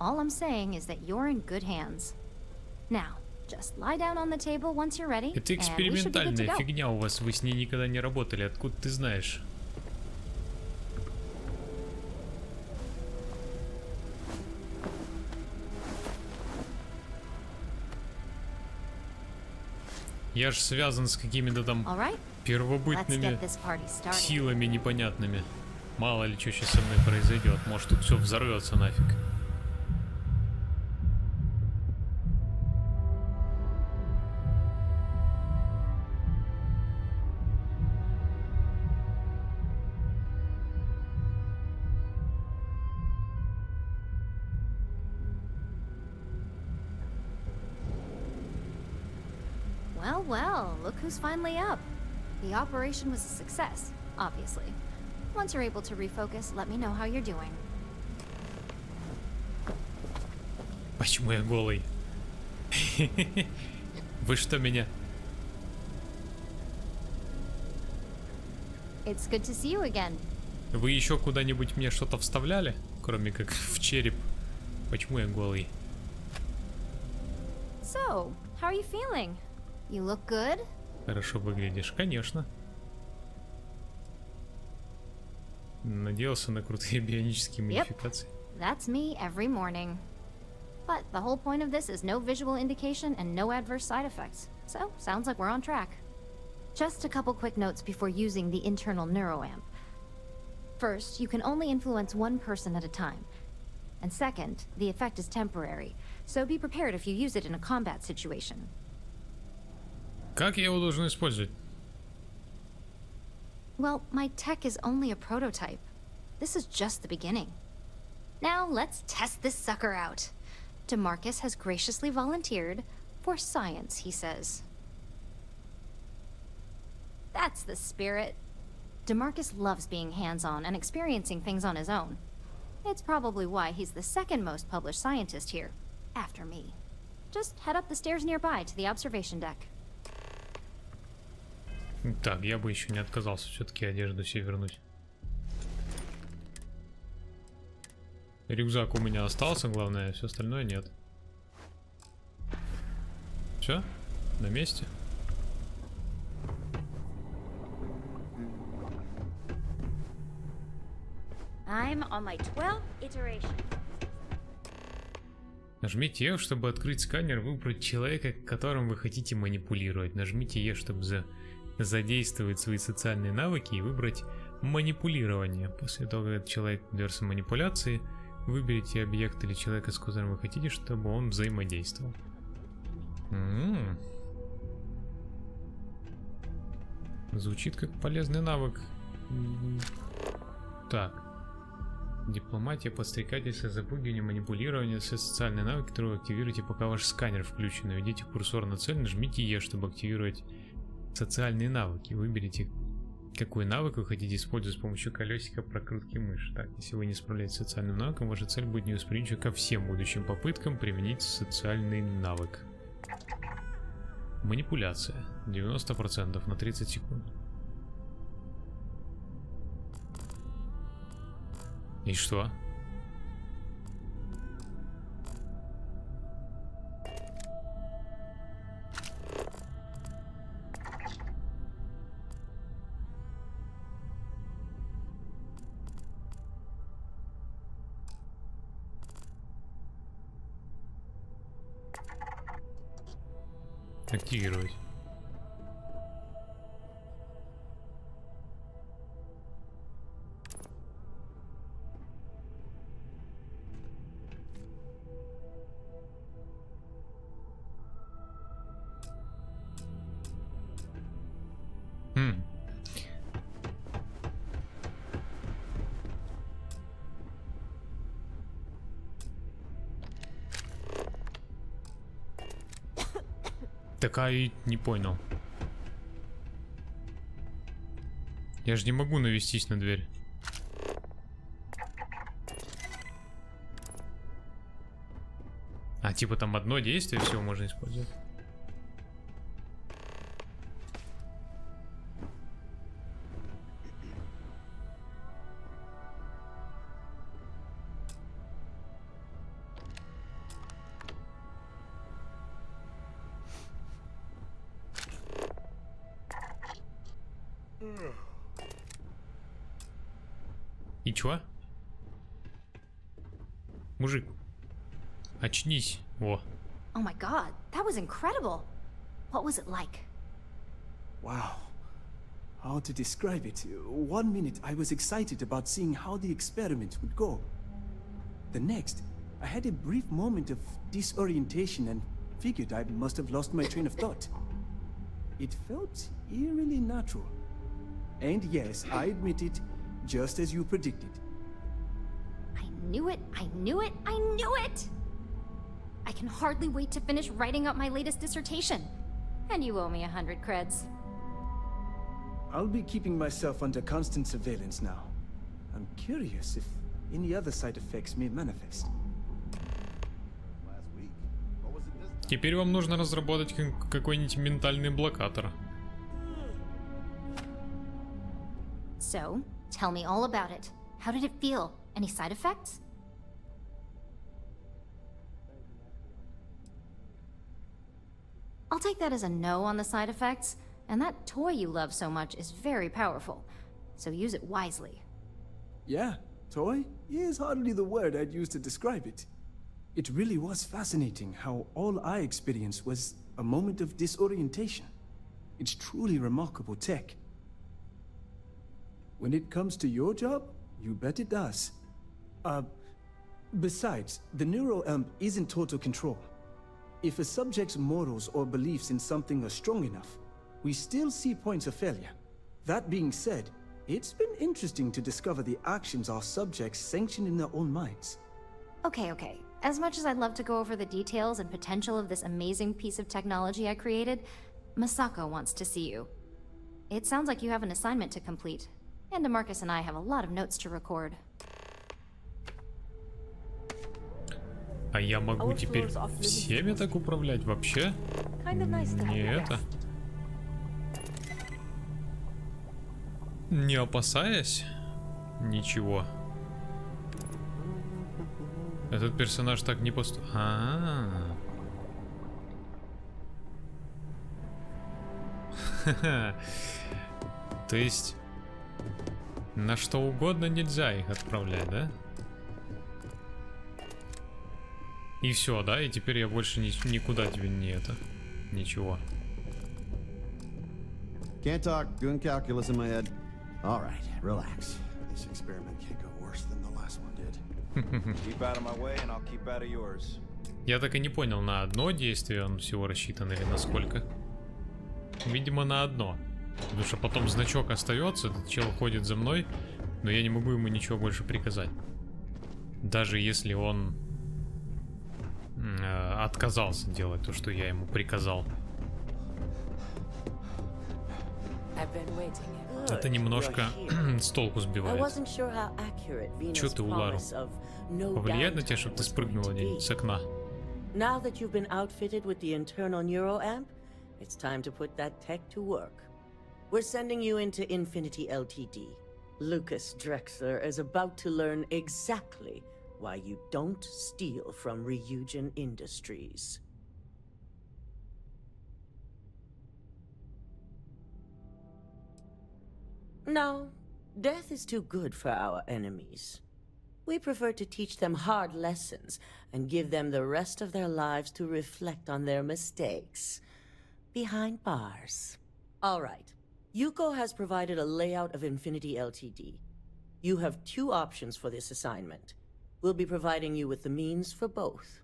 Speaker 8: All I'm saying is that you're in good hands. Now, just lie down on the table once you're ready,
Speaker 1: Это
Speaker 8: and we should be good to
Speaker 1: экспериментальная
Speaker 8: go.
Speaker 1: фигня у вас, вы с ней никогда не работали, откуда ты знаешь? Я ж связан с какими-то там первобытными силами непонятными. Мало ли что сейчас со мной произойдет, может тут все взорвется нафиг.
Speaker 8: Well, look who's finally up. The operation was a success, obviously. Once you're able to refocus, let me know how you're doing.
Speaker 1: Почему я голый? Вы что меня?
Speaker 8: It's good to see you again.
Speaker 1: Вы еще куда-нибудь мне что-то вставляли, кроме как в череп? Почему я голый?
Speaker 8: So, how are you feeling? You look good?
Speaker 1: Хорошо выглядишь, конечно. Надеялся на крутые бионические модификации.
Speaker 8: That's me every morning. But the whole point of this is no visual indication and no adverse side effects. So, sounds like we're on track. Just a couple quick notes before using the internal neuroamp. First, you can only influence one person at a time. And second, the effect is temporary. So be prepared if you use it in a combat situation.
Speaker 1: Как я его должен использовать?
Speaker 8: Well, my tech is only a prototype. This is just the beginning. Now, let's test this sucker out. DeMarcus has graciously volunteered for science, he says. That's the spirit. DeMarcus loves being hands-on and experiencing things on his own. It's probably why he's the second most published scientist here, after me. Just head up the stairs nearby to the observation deck.
Speaker 1: Так, я бы еще не отказался все-таки одежду себе вернуть. Рюкзак у меня остался, главное, все остальное нет. Все? На месте?
Speaker 20: I'm on my 12th iteration.
Speaker 1: Нажмите F, чтобы открыть сканер, выбрать человека, которым вы хотите манипулировать. Нажмите E, чтобы задействовать свои социальные навыки и выбрать манипулирование. После того, как этот человек подвергся манипуляции, выберите объект или человека, с которым вы хотите, чтобы он взаимодействовал. Звучит как полезный навык. Так. Дипломатия, подстрекательство, запугивание, манипулирование, все социальные навыки, которые вы активируете, пока ваш сканер включен. Наведите курсор на цель, нажмите E, чтобы активировать социальные навыки. Выберите, какой навык вы хотите использовать с помощью колесика прокрутки мыши. Так, если вы не справляетесь с социальным навыком, ваша цель будет невосприимчива ко всем будущим попыткам применить социальный навык. Манипуляция. 90% на 30 секунд. И что? Активировать. Такая не понял. Я же не могу навестись на дверь. А типа там одно действие, всего можно использовать. И чё? Мужик, очнись. О.
Speaker 8: Oh my god, that was incredible. What was it like?
Speaker 19: Wow. How to describe it? 1 minute I was excited about seeing how the experiment would go. The next, I had a brief moment of disorientation and figured I must have lost my train of thought. It felt eerily natural. And yes, I admit it, just as you predicted.
Speaker 8: I knew it, I knew it, I knew it! I can hardly wait to finish writing up my latest dissertation. And you owe me 100 creds.
Speaker 19: I'll be keeping myself under constant surveillance now. I'm curious if any other side effects may manifest.
Speaker 1: Теперь вам нужно разработать какой-нибудь ментальный блокатор.
Speaker 8: So, tell me all about it. How did it feel? Any side effects? I'll take that as a no on the side effects, and that toy you love so much is very powerful, so use it wisely.
Speaker 19: Yeah, toy is hardly the word I'd use to describe it. It really was fascinating how all I experienced was a moment of disorientation. It's truly remarkable tech. When it comes to your job, you bet it does. Besides, the neural amp is in total control. If a subject's morals or beliefs in something are strong enough, we still see points of failure. That being said, it's been interesting to discover the actions our subjects sanction in their own minds.
Speaker 8: Okay. As much as I'd love to go over the details and potential of this amazing piece of technology I created, Masako wants to see you. It sounds like you have an assignment to complete, and DeMarcus and I have a lot of notes to record.
Speaker 1: А я могу теперь всеми так управлять вообще? Не это. Не опасаясь? Ничего. Этот персонаж так не поступил. То есть На что угодно нельзя их отправлять, да? И все, да? И теперь я больше никуда тебе не это... Ничего.
Speaker 21: Can't talk, doing calculus in my head. All right, relax. This experiment can't go worse than the last one did.
Speaker 14: Keep out of my way, and I'll keep out of yours.
Speaker 1: Я так и не понял, на одно действие он всего рассчитан или на сколько? Видимо, на одно. Потому что потом значок остается, этот чел ходит за мной, но я не могу ему ничего больше приказать. Даже если он отказался делать то, что я ему приказал. Это немножко с толку сбивает. Чё ты, Улару? Повлияет на тебя, чтобы ты спрыгнула где-нибудь с окна?
Speaker 7: Now that you've been outfitted with the internal neuroamp, it's time to put that tech to work. We're sending you into Infinity Ltd. Lucas Drexler is about to learn exactly why you don't steal from Ryujin Industries. No, death is too good for our enemies. We prefer to teach them hard lessons and give them the rest of their lives to reflect on their mistakes. Behind bars. All right. Yuko has provided a layout of Infinity Ltd. You have two options for this assignment. We'll be providing you with the means for both.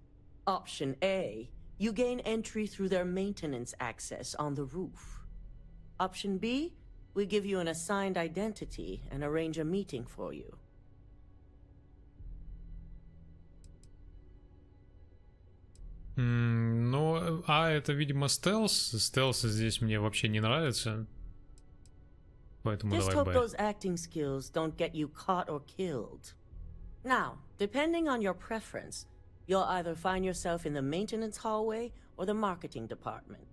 Speaker 7: Option A, you gain entry through their maintenance access on the roof. Option B, we give you an assigned identity and arrange a meeting for you.
Speaker 1: Ну, это, видимо, стелс. Стелсы здесь мне вообще не нравится. Поэтому
Speaker 7: Just
Speaker 1: давай
Speaker 7: hope
Speaker 1: Б.
Speaker 7: those acting skills don't get you caught or killed. Now, depending on your preference, you'll either find yourself in the maintenance hallway or the marketing department.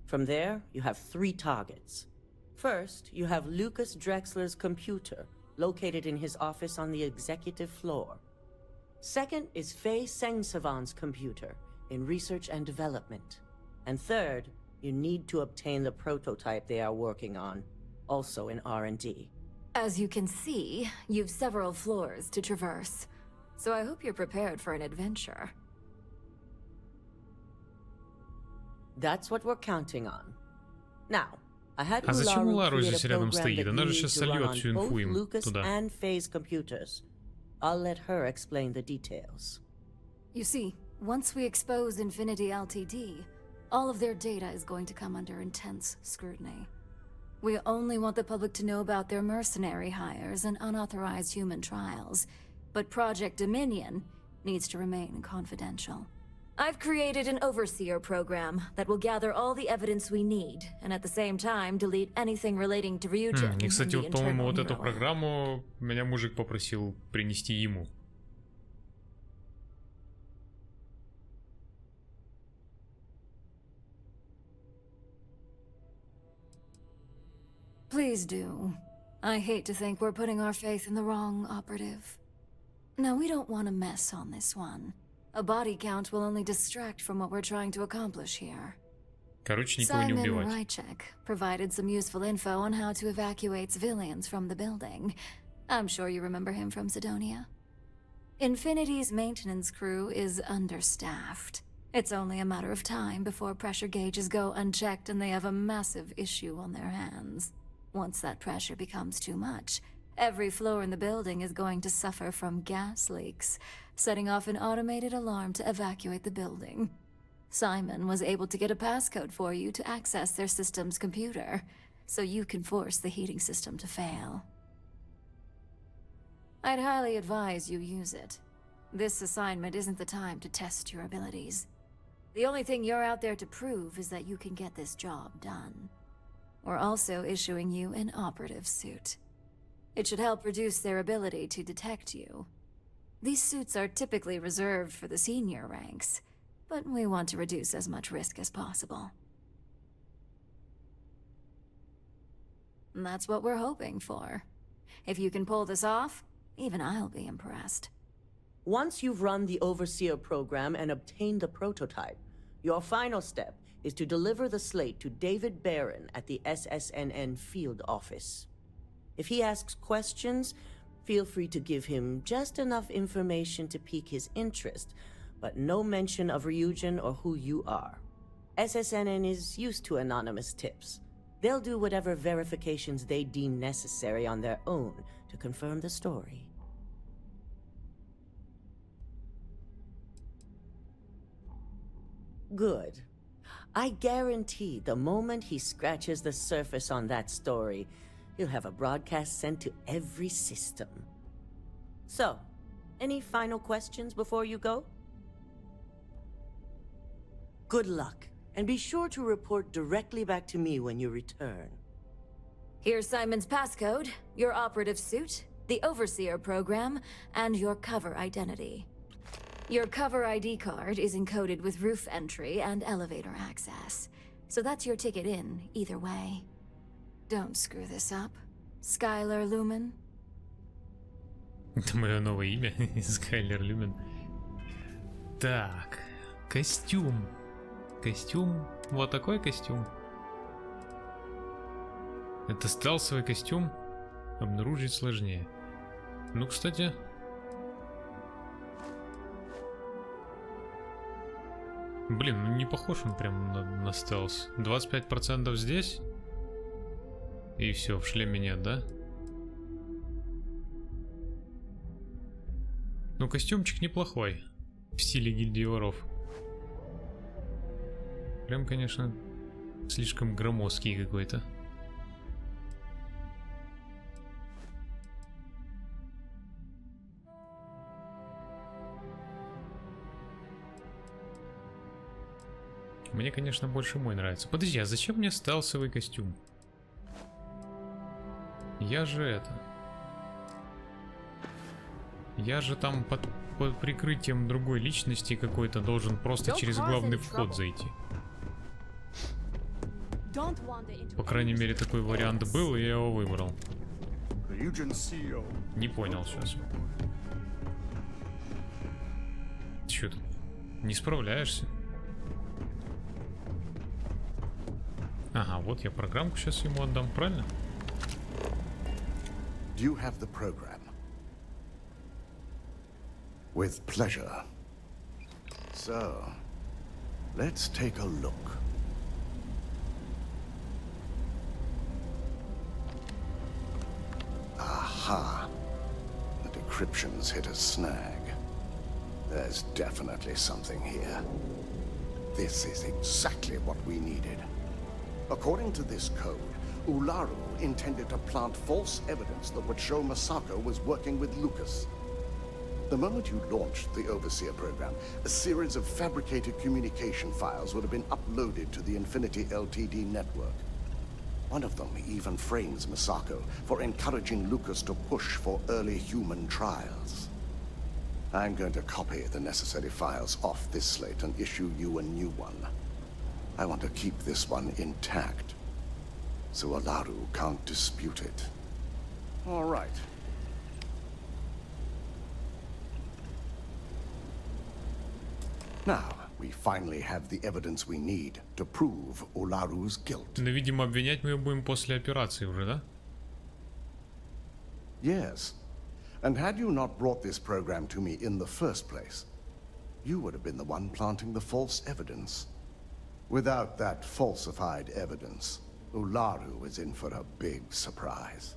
Speaker 7: From there, you have three targets. First, you have Lucas Drexler's computer, located in his office on the executive floor. Second is Faye Sengsavan's computer, in research and development. And third, you need to obtain the prototype they are working on, also in R&D.
Speaker 17: As you can see, you've several floors to traverse, so I hope you're prepared for an adventure.
Speaker 7: That's what we're counting on. Now, I had
Speaker 1: А зачем Улару
Speaker 7: create
Speaker 1: здесь
Speaker 7: a
Speaker 1: рядом
Speaker 7: program
Speaker 1: стоит?
Speaker 7: that
Speaker 1: Она
Speaker 7: you
Speaker 1: же
Speaker 7: need
Speaker 1: сейчас
Speaker 7: to run
Speaker 1: сольет
Speaker 7: on
Speaker 1: всю
Speaker 7: both
Speaker 1: инфу им
Speaker 7: Lucas
Speaker 1: туда.
Speaker 7: and Faye's computers. I'll let her explain the details.
Speaker 17: You see, once we expose Infinity Ltd, all of their data is going to come under intense scrutiny. We only want the public to know about their mercenary hires and unauthorized human trials, but Project Dominion needs to remain confidential. I've created an overseer program that will gather all the evidence we need, and at the same time delete anything relating to Ryujin
Speaker 1: И, кстати,
Speaker 17: and the
Speaker 1: вот, по-моему,
Speaker 17: internal
Speaker 1: вот эту
Speaker 17: neural.
Speaker 1: программу меня мужик попросил принести ему.
Speaker 17: Please do. I hate to think we're putting our faith in the wrong operative. Now, we don't want to mess on this one. A body count will only distract from what we're trying to accomplish here.
Speaker 1: Короче, никого не
Speaker 17: Simon
Speaker 1: убивать.
Speaker 17: Rychek provided some useful info on how to evacuate civilians from the building. I'm sure you remember him from Sidonia. Infinity's maintenance crew is understaffed. It's only a matter of time before pressure gauges go unchecked and they have a massive issue on their hands. Once that pressure becomes too much, every floor in the building is going to suffer from gas leaks, setting off an automated alarm to evacuate the building. Simon was able to get a passcode for you to access their system's computer, so you can force the heating system to fail. I'd highly advise you use it. This assignment isn't the time to test your abilities. The only thing you're out there to prove is that you can get this job done. We're also issuing you an operative suit. It should help reduce their ability to detect you. These suits are typically reserved for the senior ranks, but we want to reduce as much risk as possible. And that's what we're hoping for. If you can pull this off, even I'll be impressed.
Speaker 7: Once you've run the Overseer program and obtained the prototype, your final step is to deliver the slate to David Barron at the SSNN field office. If he asks questions, feel free to give him just enough information to pique his interest, but no mention of Ryujin or who you are. SSNN is used to anonymous tips. They'll do whatever verifications they deem necessary on their own to confirm the story. Good. I guarantee the moment he scratches the surface on that story, he'll have a broadcast sent to every system. So, any final questions before you go? Good luck, and be sure to report directly back to me when you return.
Speaker 17: Here's Simon's passcode, your operative suit, the Overseer program, and your cover identity. Your cover ID card is encoded with roof entry and elevator access, so that's your ticket in, either way. Don't screw this up, Skylar Lumen.
Speaker 1: Это мое новое имя, Скайлер Люмен. Так, костюм. Костюм, вот такой костюм. Это стелсовый костюм, обнаружить сложнее. Ну, кстати... Блин, ну не похож он прям на стелс. 25% здесь. И все, в шлеме нет, да? Ну, костюмчик неплохой. В стиле гильдии воров. Прям, конечно, слишком громоздкий какой-то. Мне, конечно, больше мой нравится. Подожди, а зачем мне стелсовый костюм? Я же там под прикрытием другой личности какой-то должен просто через главный вход зайти. По крайней мере, такой вариант был, и я его выбрал. Не понял сейчас. Чё ты не справляешься? Ага, вот я программку сейчас ему отдам, правильно?
Speaker 4: Do you have the program? With pleasure. So, let's take a look. Aha. The decryption's hit a snag. There's definitely something here. This is exactly what we needed. According to this code, Ularu intended to plant false evidence that would show Masako was working with Lucas. The moment you launched the Overseer program, a series of fabricated communication files would have been uploaded to the Infinity Ltd network. One of them even frames Masako for encouraging Lucas to push for early human trials. I'm going to copy the necessary files off this slate and issue you a new one. I want to keep this one intact, so Ularu can't dispute it. All right. Now, we finally have the evidence we need to prove Ularu's guilt.
Speaker 1: Но, видимо, обвинять мы ее будем после операции уже, да?
Speaker 4: Yes. And had you not brought this program to me in the first place, you would have been the one planting the false evidence. Without that falsified evidence, Ularu is in for a big surprise.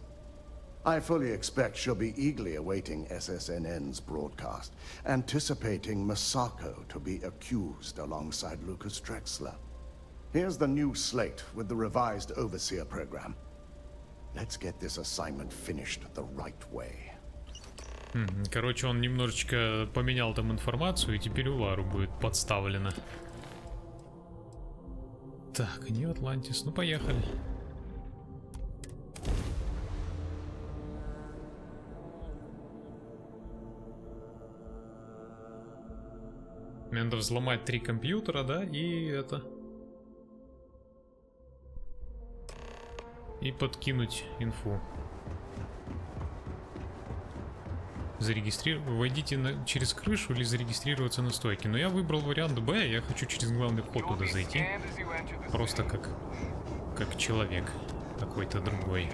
Speaker 4: I fully expect she'll be eagerly awaiting SSNN's broadcast, anticipating Masako to be accused alongside Lucas Drexler. Here's the new slate with the revised Overseer program. Let's get this assignment finished the right way.
Speaker 1: Короче, он немножечко поменял там информацию, и теперь Улару будет подставлено. Так, не Атлантис, ну поехали. Мне надо взломать 3 компьютера, да, и это. И подкинуть инфу. Войдите через крышу или зарегистрироваться на стойке. Но я выбрал вариант Б, я хочу через главный вход туда зайти. Просто как человек какой-то другой.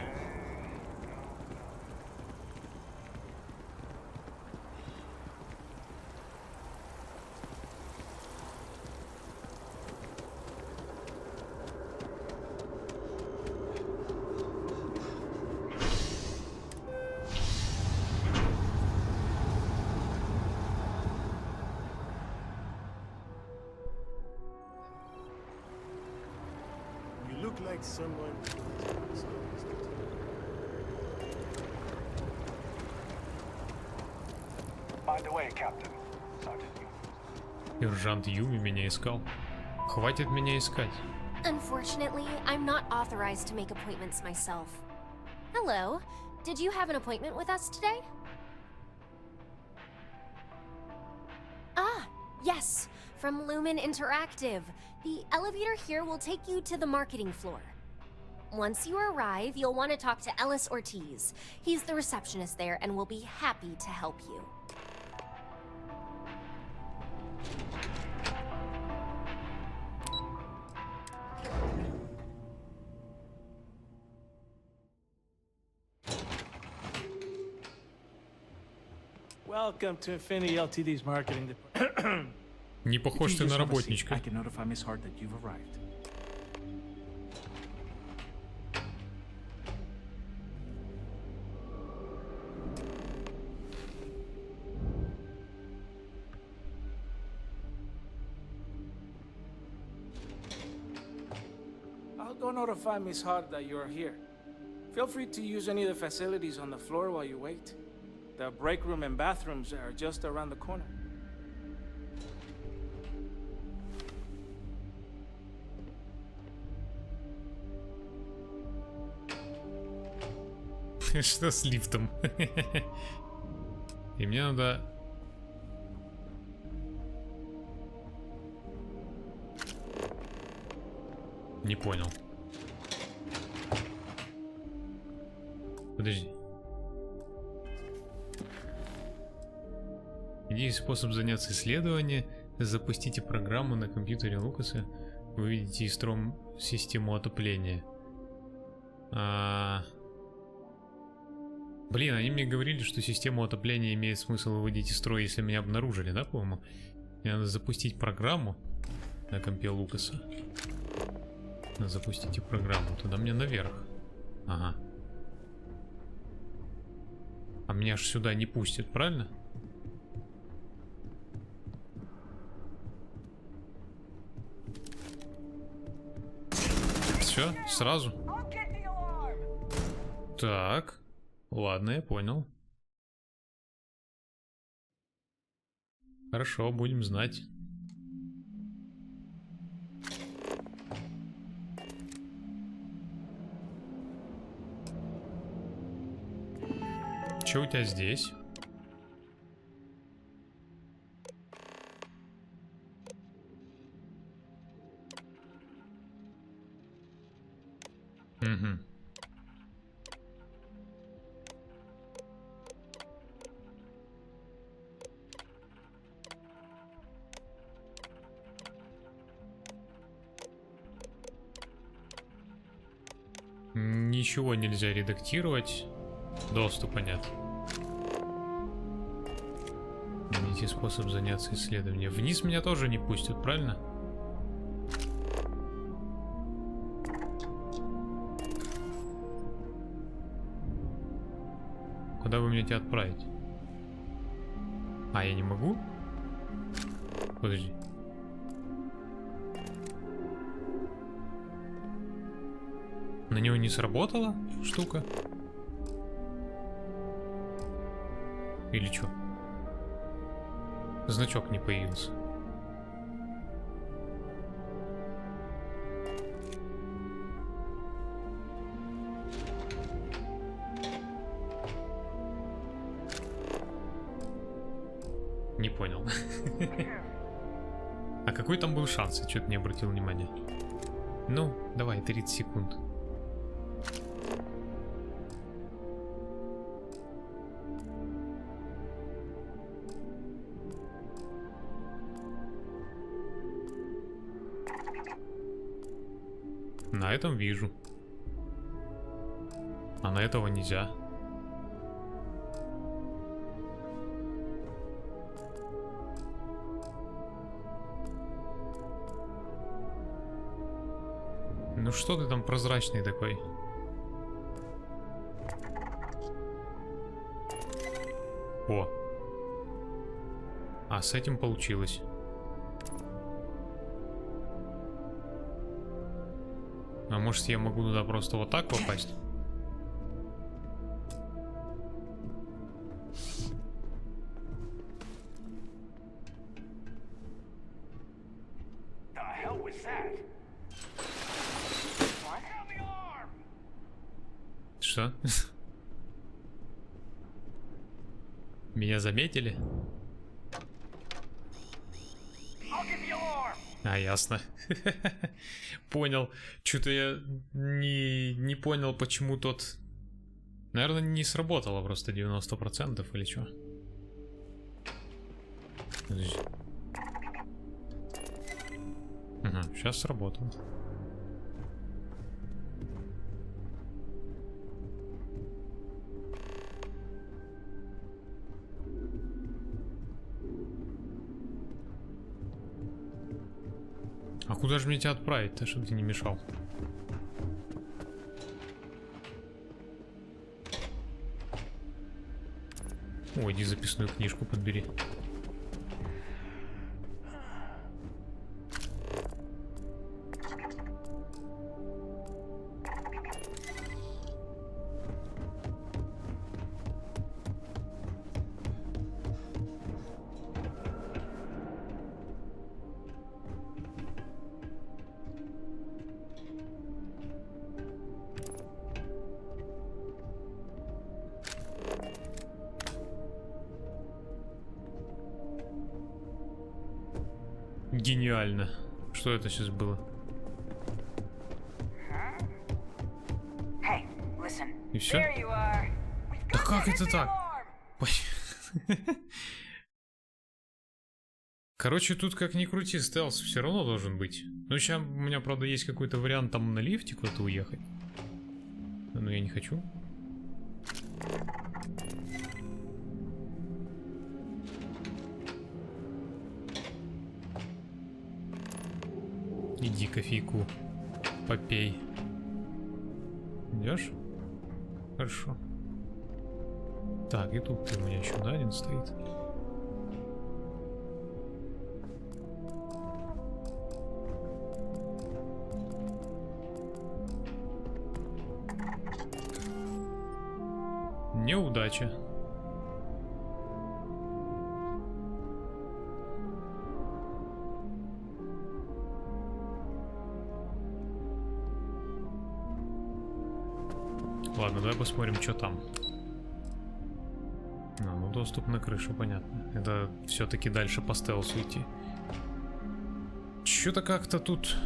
Speaker 1: Сержант Юми меня искал. Хватит меня искать.
Speaker 3: Unfortunately, I'm not authorized to make appointments myself. Hello. Did you have an appointment with us today? Ah, yes. From Lumen Interactive. The elevator here will take you to the marketing floor. Once you arrive, you'll want to talk to Ellis Ortiz. He's the receptionist there and will be happy to help you.
Speaker 22: Welcome to Infinity Ltd's marketing department.
Speaker 1: Не похож ты на работничка.
Speaker 22: I can notify Miss Hart that you've arrived. I'll go notify Miss Hart that you're here. Feel free to use any of the facilities on the floor while you wait. The break room and bathrooms are just around the corner.
Speaker 1: Что с лифтом? И мне надо... Не понял. Подожди. Есть способ заняться исследованием. Запустите программу на компьютере Лукаса. Вы видите из стром систему отопления. Блин, они мне говорили, что систему отопления имеет смысл выводить из строя, если меня обнаружили, да, по-моему? Мне надо запустить программу на компе Лукаса. Запустите программу. Туда мне наверх. Ага. А меня ж сюда не пустят, правильно? Все, сразу. Так. Ладно, я понял. Хорошо, будем знать. Что у тебя здесь? Угу. Ничего нельзя редактировать. Доступа нет. Найти способ заняться исследованием. Вниз меня тоже не пустят, правильно? Куда вы мне тебя отправить? А, я не могу? Подожди. На него не сработала штука? Или что? Значок не появился. Не понял. А какой там был шанс? Я что-то не обратил внимания. Ну, давай, 30 секунд. На этом вижу. А на этого нельзя. Ну что ты там прозрачный такой? О. А с этим получилось. А может, я могу туда просто вот так попасть? Что? Меня заметили? А, ясно. Понял. Что-то я не понял, почему тот... Наверное, не сработало просто 90% или что? Ага, сейчас сработало. А куда же мне тебя отправить-то, чтобы ты не мешал? Ой, иди записную книжку подбери. Гениально. Что это сейчас было? И все? Да как это так? Короче, тут как ни крути, стелс все равно должен быть. Ну, сейчас у меня, правда, есть какой-то вариант там на лифте куда-то уехать. Но я не хочу. Иди кофейку попей. Идешь? Хорошо. Так, и тут у меня еще, да, один стоит. Неудача. Ладно, давай посмотрим, что там. Ну, доступ на крышу, понятно. Это все-таки дальше по стелсу идти. Что-то как-то тут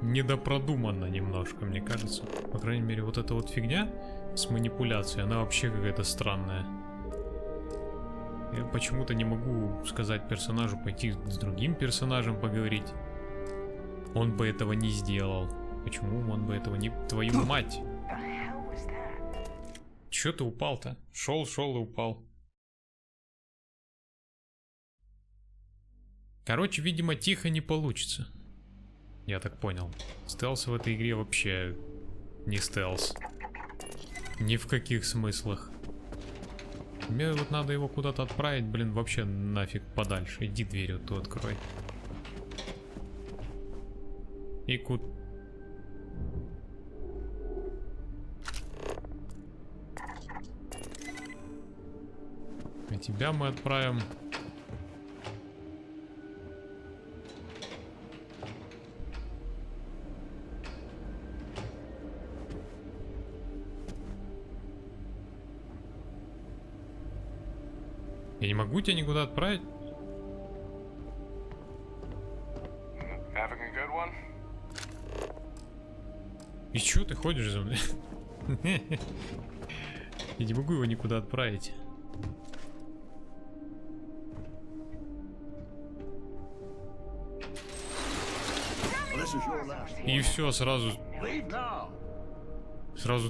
Speaker 1: недопродуманно немножко, мне кажется. По крайней мере, вот эта вот фигня с манипуляцией, она вообще какая-то странная. Я почему-то не могу сказать персонажу пойти с другим персонажем поговорить. Он бы этого не сделал. Почему он бы этого не... Твою мать! Чё ты упал-то? Шел и упал. Короче, видимо, тихо не получится. Я так понял. Стелс в этой игре вообще не стелс. Ни в каких смыслах. Мне вот надо его куда-то отправить, блин, вообще нафиг подальше. Иди дверь вот ту открой. И куда? А тебя мы отправим. Я не могу тебя никуда отправить. И чё ты ходишь за мной? Я не могу его никуда отправить. И все, сразу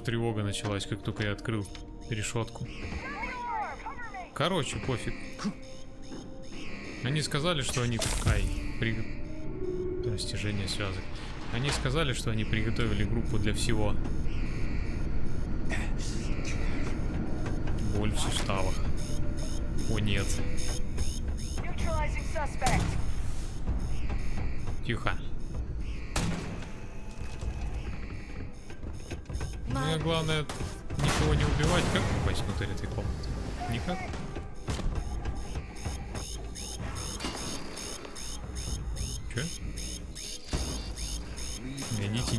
Speaker 1: тревога началась, как только я открыл решетку. Короче, пофиг. Они сказали, что они... Растяжение связок. Они сказали, что они приготовили группу для всего. Боль в суставах. О, нет. Тихо. Мне главное никого не убивать. Как попасть внутрь этой комнаты? Никак. Че? Найдите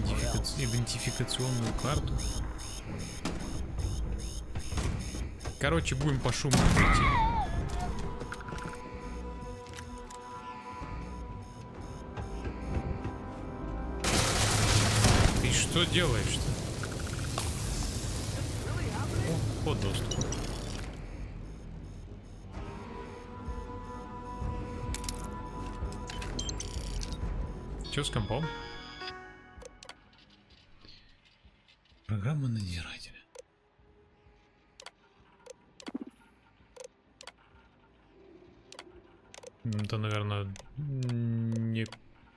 Speaker 1: идентификационную карту. Короче, будем по шуму пройти. Ты что делаешь-то? О, код доступа. Че с компом? Программа надзирателя. Это, наверное,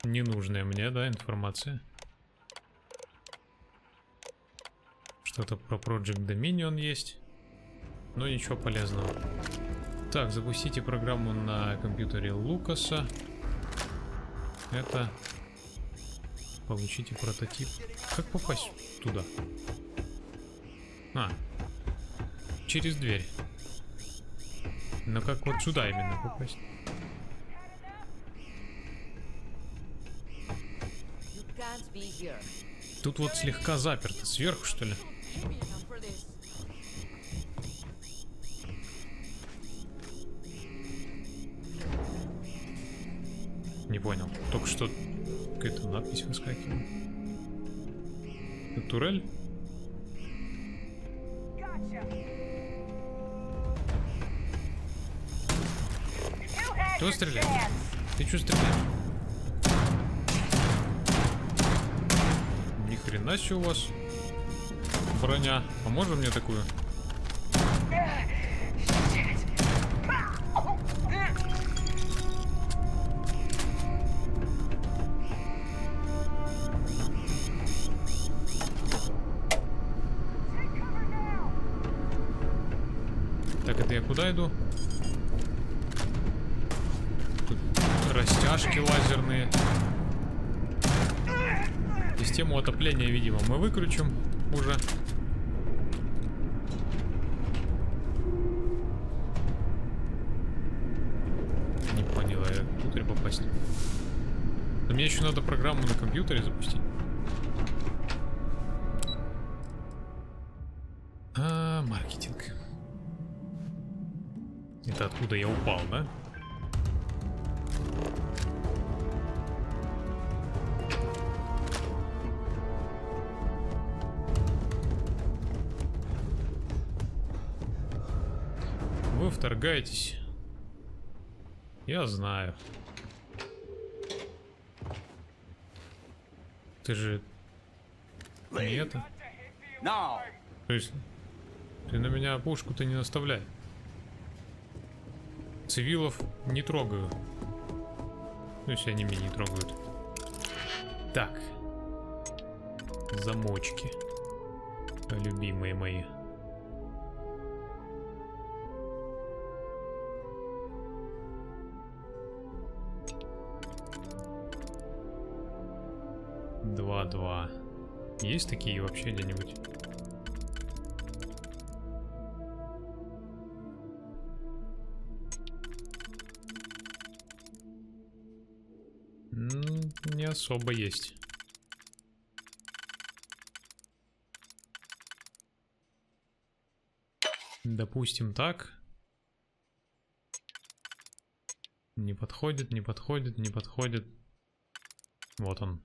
Speaker 1: ненужная мне, да, информация. Что-то про Project Dominion есть, но ничего полезного. Так, запустите программу на компьютере Лукаса. Это... Получите прототип. Как попасть туда? А, через дверь. Но как вот сюда именно попасть? Тут вот слегка заперто. Сверху, что ли? Не понял. Только что какая-то надпись выскакивала. Это турель? Кто стреляет? Ты что стреляешь? Ни хрена себе у вас броня. А можно мне такую? Так, это я куда иду? Тут растяжки лазерные. Систему отопления, видимо, мы выключим уже. Не поняла, я внутрь попасть. Но мне еще надо программу на компьютере запустить. Маркетинг. Это откуда я упал, да? Вы вторгаетесь. Я знаю. Ты же не это. То есть ты на меня пушку-то не наставляй. Цивилов не трогаю. Ну, если они меня не трогают. Так. Замочки. Любимые мои. Два. Есть такие вообще где-нибудь? Не особо есть. Допустим, так. Не подходит, не подходит, не подходит. Вот он.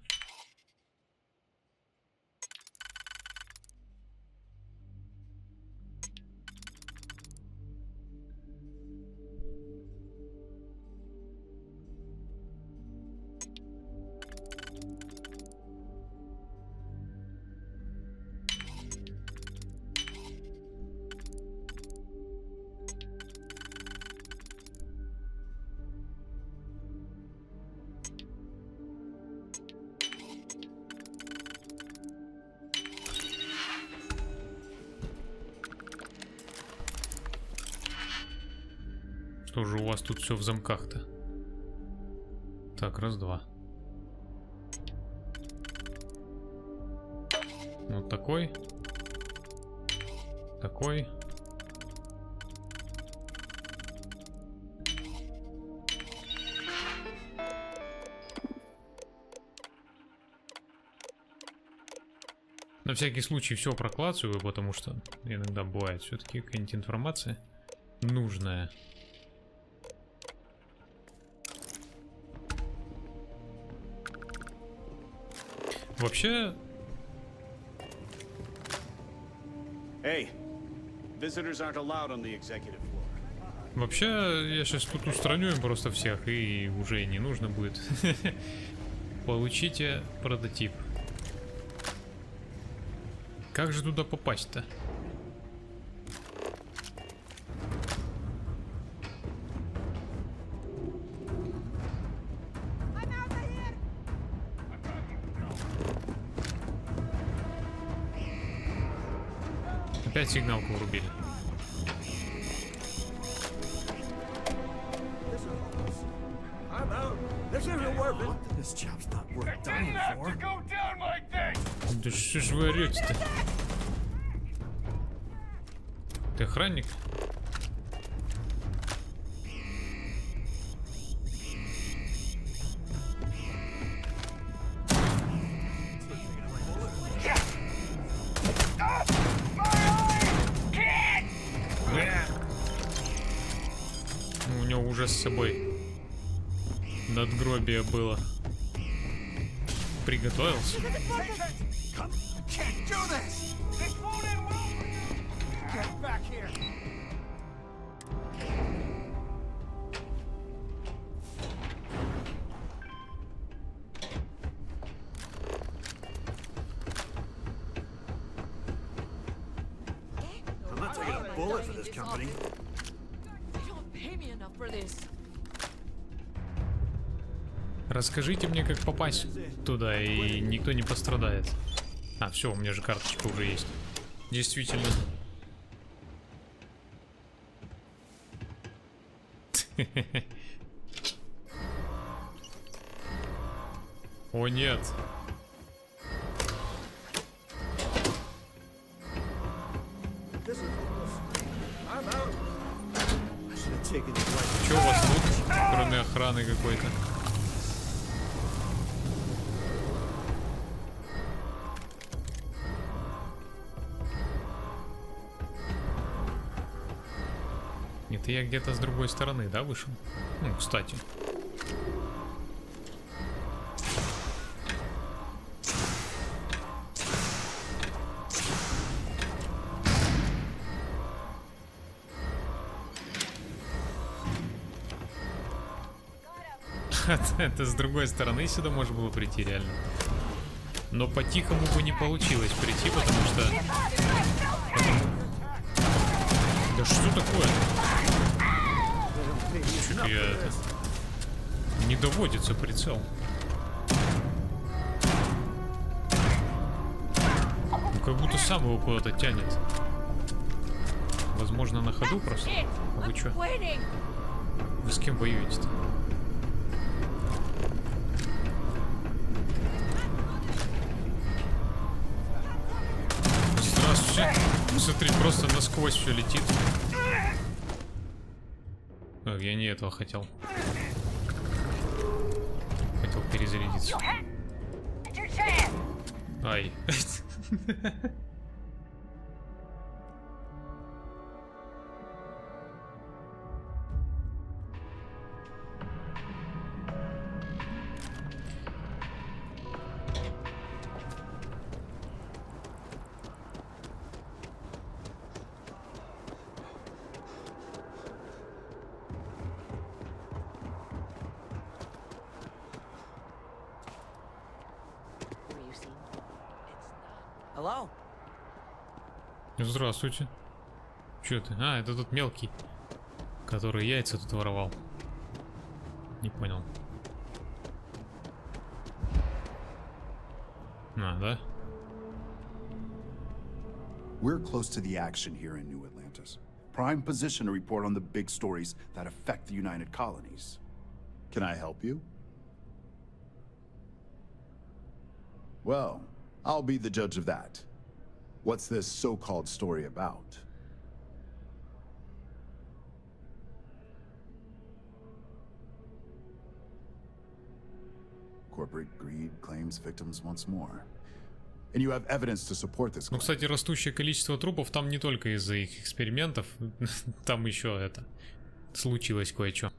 Speaker 1: Что же у вас тут все в замках-то? Так, раз, два. Вот такой. Такой. На всякий случай все проклацываю, потому что иногда бывает все-таки какая-нибудь информация нужная. Вообще...
Speaker 14: Hey, visitors aren't allowed on the executive floor.
Speaker 1: Вообще, я сейчас тут устраню им просто всех, и уже не нужно будет. Получите прототип. Как же туда попасть-то? Опять сигналку врубили. Да что ж вы орете-то? Ты охранник? У него уже с собой надгробие было. Приготовился. Расскажите мне, как попасть туда, и никто не пострадает. А, все, у меня же карточка уже есть. Действительно. О, нет. Че у вас тут, кроме охраны какой-то? Нет, я где-то с другой стороны, да, вышел? Ну, кстати. Это с другой стороны сюда можно было прийти, реально. Но по-тихому бы не получилось прийти, потому что... Да что такое? Чё-то я это... Не доводится прицел. Ну, как будто сам его куда-то тянет. Возможно, на ходу просто. А вы чё? Вы с кем воюете-то? Здравствуйте. Смотри, просто насквозь все летит. Ой, я не этого хотел. Хотел перезарядиться. Ай.
Speaker 7: Hello?
Speaker 1: Здравствуйте. Чё ты? А, это тот мелкий, который яйца тут воровал. Не понял. А, да?
Speaker 2: We're close to the action here in New Atlantis. Prime position to report on the big stories that affect the United Colonies. Can I help you? Well, I'll be the judge of that. What's this so-called story about? Corporate greed claims victims once more. And you have evidence to support this claim.
Speaker 1: Ну, кстати, растущее количество трупов там не только из-за их экспериментов, там еще это случилось кое-что.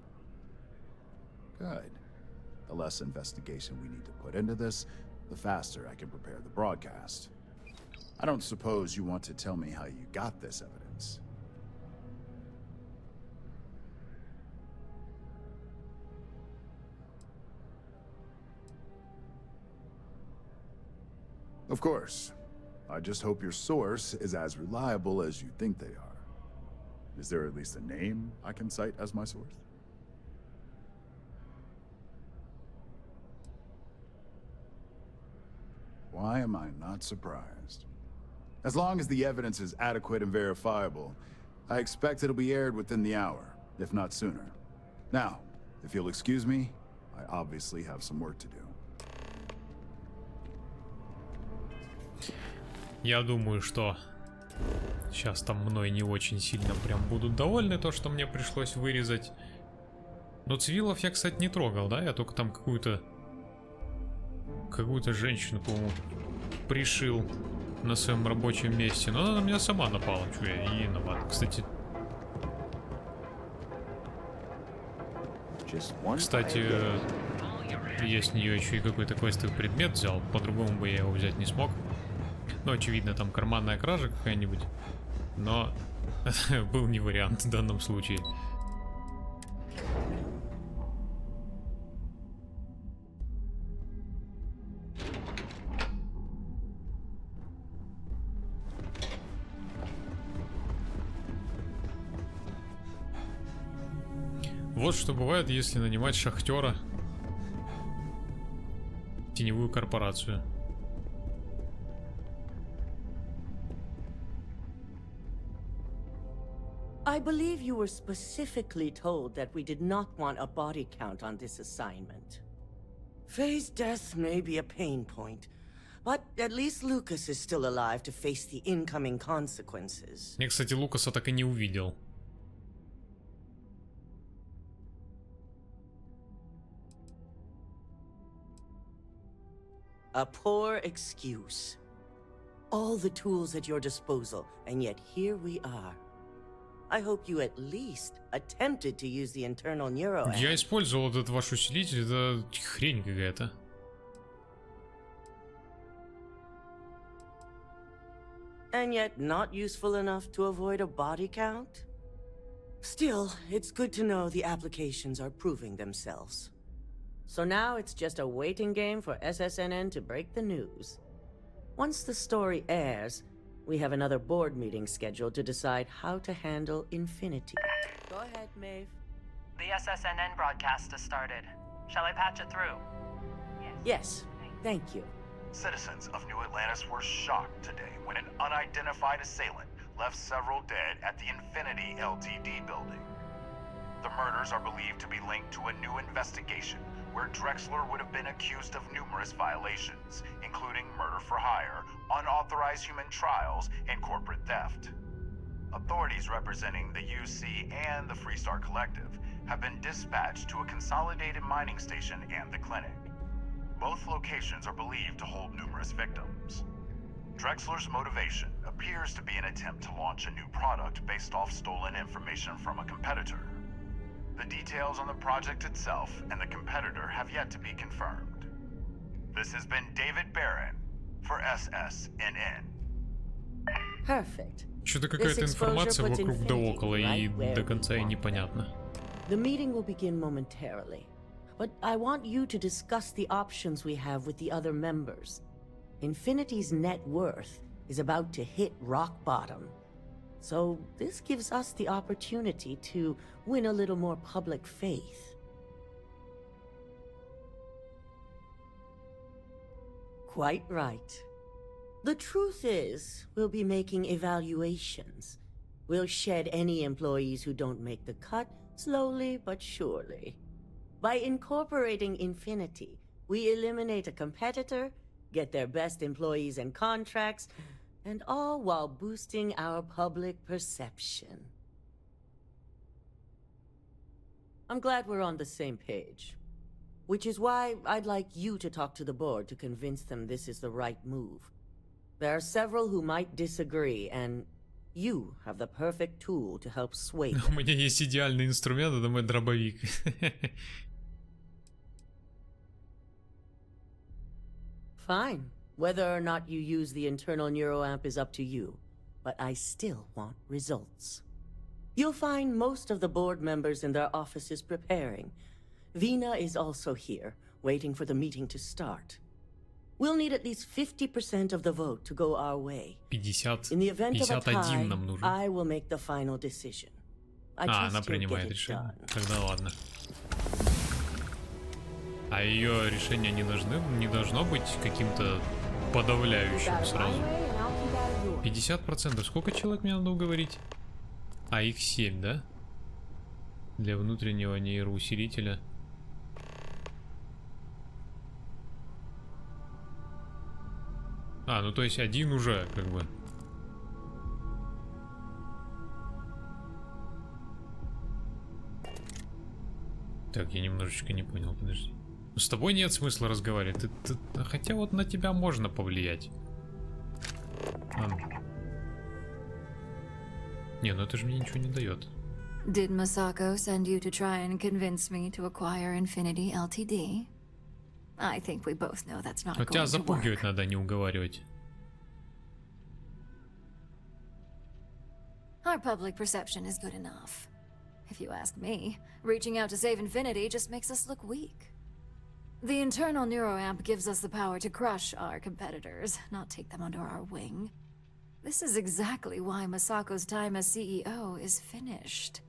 Speaker 2: Good. The less investigation we need to put into this, the faster I can prepare the broadcast. I don't suppose you want to tell me how you got this evidence. Of course. I just hope your source is as reliable as you think they are. Is there at least a name I can cite as my source? Why am I not surprised? As long as the evidence is adequate and verifiable, I expect it'll be aired within the hour, if not sooner. Now, if you'll excuse me, I obviously have some work to do.
Speaker 1: Я думаю, что сейчас там мной не очень сильно прям будут довольны, то, что мне пришлось вырезать. Но цивилов я, кстати, не трогал, да? Я только там какую-то женщину, по-моему, пришил на своем рабочем месте. Но она на меня сама напала, что я и виноват. Кстати, я с нее еще и какой-то квестовый предмет взял. По-другому бы я его взять не смог. Ну, очевидно, там карманная кража какая-нибудь. Но был не вариант в данном случае. Вот что бывает, если нанимать шахтера в теневую корпорацию.
Speaker 7: I believe you were specifically told that we did not want a body count on this assignment. Faye's death may be a pain point, but at least Lucas is still alive to face the incoming consequences.
Speaker 1: Я, кстати, Лукаса так и не увидел.
Speaker 7: A poor excuse. All the tools at your disposal, and yet here we are. I hope you at least attempted to use the internal neuro.
Speaker 1: Я использовал этот ваш усилитель, это хрень какая-то.
Speaker 7: And yet not useful enough to avoid a body count? Still, it's good to know the applications are proving themselves. So now it's just a waiting game for SSNN to break the news. Once the story airs, we have another board meeting scheduled to decide how to handle Infinity. Go ahead, Maeve.
Speaker 5: The SSNN broadcast has started. Shall I patch it through?
Speaker 7: Yes, thank you.
Speaker 9: Citizens of New Atlantis were shocked today when an unidentified assailant left several dead at the Infinity LTD building. The murders are believed to be linked to a new investigation where Drexler would have been accused of numerous violations, including murder for hire, unauthorized human trials, and corporate theft. Authorities representing the UC and the Freestar Collective have been dispatched to a consolidated mining station and the clinic. Both locations are believed to hold numerous victims. Drexler's motivation appears to be an attempt to launch a new product based off stolen information from a competitor. The details on the project itself and the competitor have yet to be confirmed. This has been David Barron for SSNN.
Speaker 7: Perfect.
Speaker 1: Что-то какая-то информация вокруг да около, и до конца и непонятно.
Speaker 7: The meeting will begin momentarily, but I want you to discuss the options we have with the other members. Infinity's net worth is about to hit rock bottom. So this gives us the opportunity to win a little more public faith. Quite right. The truth is, we'll be making evaluations. We'll shed any employees who don't make the cut, slowly but surely. By incorporating Infinity, we eliminate a competitor, get their best employees and contracts, And all while boosting our public perception. I'm glad we're on the same page. Which is why I'd like you to talk to the board to convince them this is the right move. There are several who might disagree, and you have the perfect tool to help sway them.
Speaker 1: У меня есть идеальный инструмент, это мой дробовик.
Speaker 7: Fine. Whether or not you use the internal neuroamp is up to you, but I still want results. You'll find most of the board members in their offices preparing. Vina is also here, waiting for the meeting to start. We'll need at least 50% of the vote to go our way.
Speaker 1: 50,
Speaker 7: In the event of a
Speaker 1: 51
Speaker 7: tie,
Speaker 1: нам нужен.
Speaker 7: I will make the final decision. I trust
Speaker 1: она
Speaker 7: you'll
Speaker 1: принимает
Speaker 7: get it
Speaker 1: решение.
Speaker 7: done.
Speaker 1: Тогда ладно. А ее решение не должно быть каким-то подавляющим сразу. 50%. Сколько человек мне надо уговорить? А их 7, да? Для внутреннего нейроусилителя. Ну то есть один уже, как бы. Так, я немножечко не понял, подожди. С тобой нет смысла разговаривать. Хотя вот на тебя можно повлиять. Не, ну это же мне ничего не дает.
Speaker 17: Did Masako send you to try and convince me to acquire Infinity Ltd? I think we both know that's not
Speaker 1: Вот тебя
Speaker 17: going to work.
Speaker 1: запугивать надо, не уговаривать.
Speaker 17: Our public perception is good enough. If you ask me, reaching out to save Infinity just makes us look weak. The internal neuroamp gives us the power to crush our competitors, not take them under our wing. This is exactly why Masako's time as CEO is finished.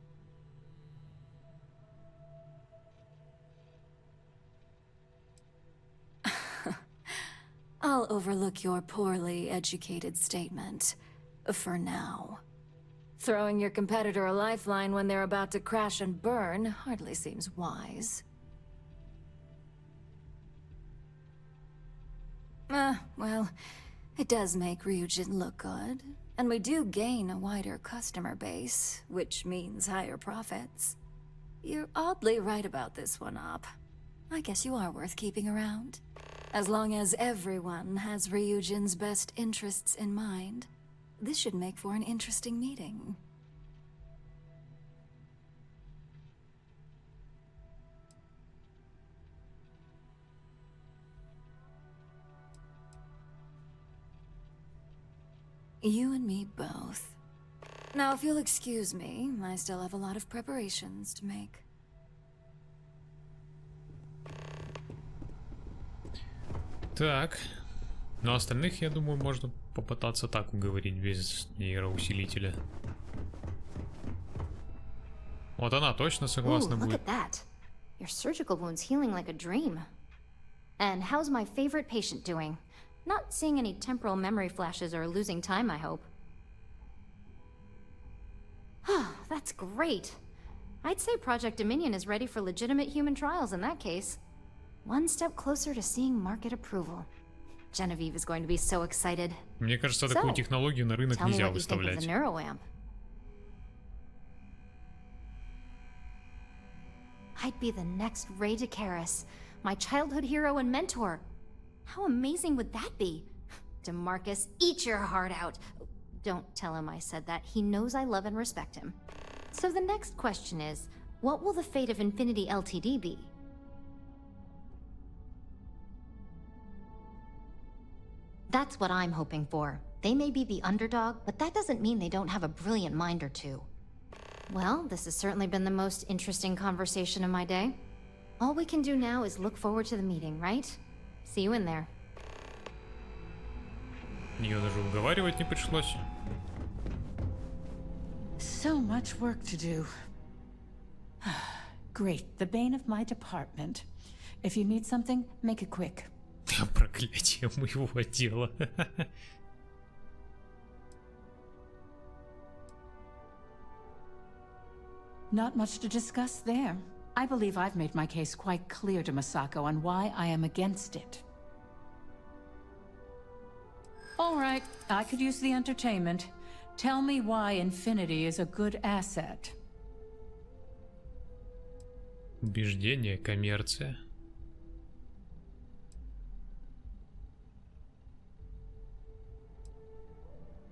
Speaker 17: I'll overlook your poorly educated statement. For now. Throwing your competitor a lifeline when they're about to crash and burn hardly seems wise. Well, it does make Ryujin look good. And we do gain a wider customer base, which means higher profits. You're oddly right about this one, Op. I guess you are worth keeping around. As long as everyone has Ryujin's best interests in mind. This should make for an interesting meeting. You and me both. Now, if you'll excuse me, I still have a lot of preparations to make.
Speaker 1: Так. Но остальных, я думаю, можно попытаться так уговорить без нейроусилителя. Вот она точно согласна
Speaker 8: Ooh, look
Speaker 1: будет.
Speaker 8: at that. Your surgical wound's healing like a dream. And how's my favorite patient doing? Not seeing any temporal memory flashes or losing time, I hope. That's great. I'd say Project Dominion is ready for legitimate human trials in that case. One step closer to seeing market approval. Genevieve is going to be so excited.
Speaker 1: Мне кажется, такую технологию на рынок нельзя выставлять.
Speaker 8: I'd be the next Ray DeCaris, my childhood hero and mentor. How amazing would that be? DeMarcus, eat your heart out. Don't tell him I said that. He knows I love and respect him. So the next question is, what will the fate of Infinity Ltd be? That's what I'm hoping for. They may be the underdog, but that doesn't mean they don't have a brilliant mind or two. Well, this has certainly been the most interesting conversation of my day. All we can do now is look forward to the meeting, right? See you in there.
Speaker 1: Ее даже уговаривать не пришлось.
Speaker 15: So much work to do. Great, the bane of my department. If you need something, make it quick.
Speaker 1: Проклятие моего отдела.
Speaker 15: Not much to discuss there. I believe I've made my case quite clear to Masako on why I am against it. All right, I could use the entertainment. Tell me why Infinity is a good asset.
Speaker 1: Убеждение, коммерция.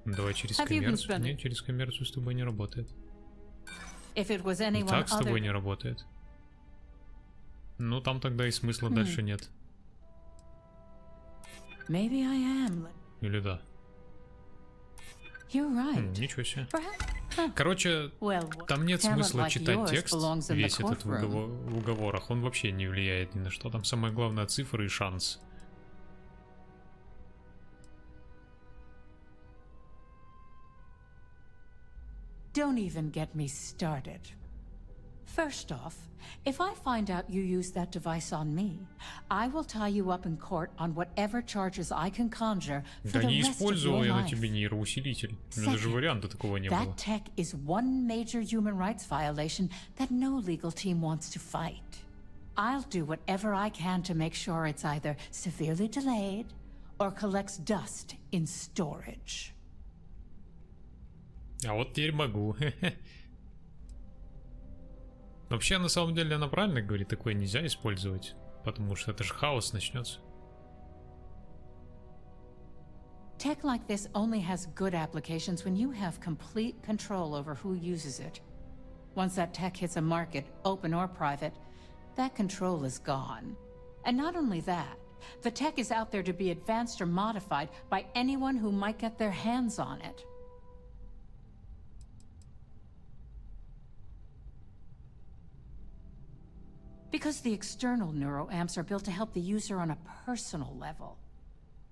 Speaker 1: Давай через коммерцию. Нет, через коммерцию с тобой не работает. И так с тобой не работает. Ну, там тогда и смысла дальше нет. Или да? Ничего себе. Короче, там нет смысла читать текст, весь этот в уговорах. Он вообще не влияет ни на что. Там самое главное цифры и шанс.
Speaker 15: Don't even get me started. First off, if I find out you used that device on me, I will tie you up in court on whatever charges I can conjure for the rest of your life. Да не использовал я на тебе нейроусилитель. У меня даже варианта такого не было. That tech is one major human rights violation that no legal team wants to fight. I'll do whatever I can to make sure it's either severely delayed or collects dust in storage.
Speaker 1: А вот теперь могу. Вообще, на самом деле, она правильно говорит, такое нельзя использовать, потому что это же хаос начнется.
Speaker 15: Tech like this only has good applications when you have complete control over who uses it. Once that tech hits a market, open or private, that control is gone. And not only that, the tech is out there to be advanced or modified by anyone who might get their hands on it. Because the external neuroamps are built to help the user on a personal level.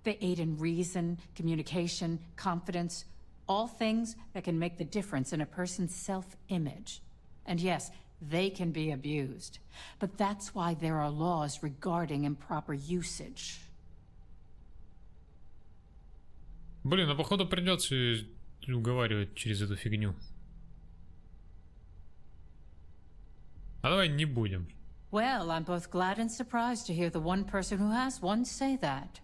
Speaker 15: They aid in reason, communication, confidence, all things that can make the difference in a person's self-image. And yes, they can be abused. But that's why there are laws regarding improper usage.
Speaker 1: Блин, а походу придется уговаривать через эту фигню. А давай не будем.
Speaker 15: Well, I'm both glad and surprised to hear the one person who has one say that.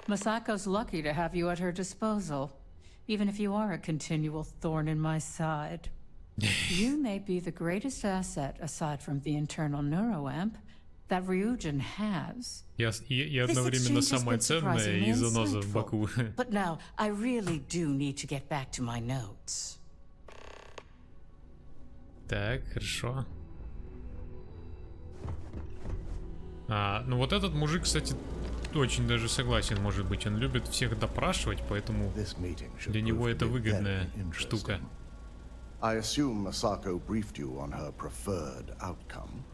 Speaker 15: Masako's lucky to have you at her disposal, even if you are a continual thorn in my side. You may be the greatest asset, aside from the internal neuroamp, that Ryujin has.
Speaker 1: И одновременно самое ценное и заноза в боку.
Speaker 15: But now, I really do need to get back to my notes.
Speaker 1: Так, хорошо. Ну вот этот мужик, кстати, очень даже согласен, может быть. Он любит всех допрашивать, поэтому для него это выгодная штука.
Speaker 4: I assume Masako briefed you on her preferred outcome.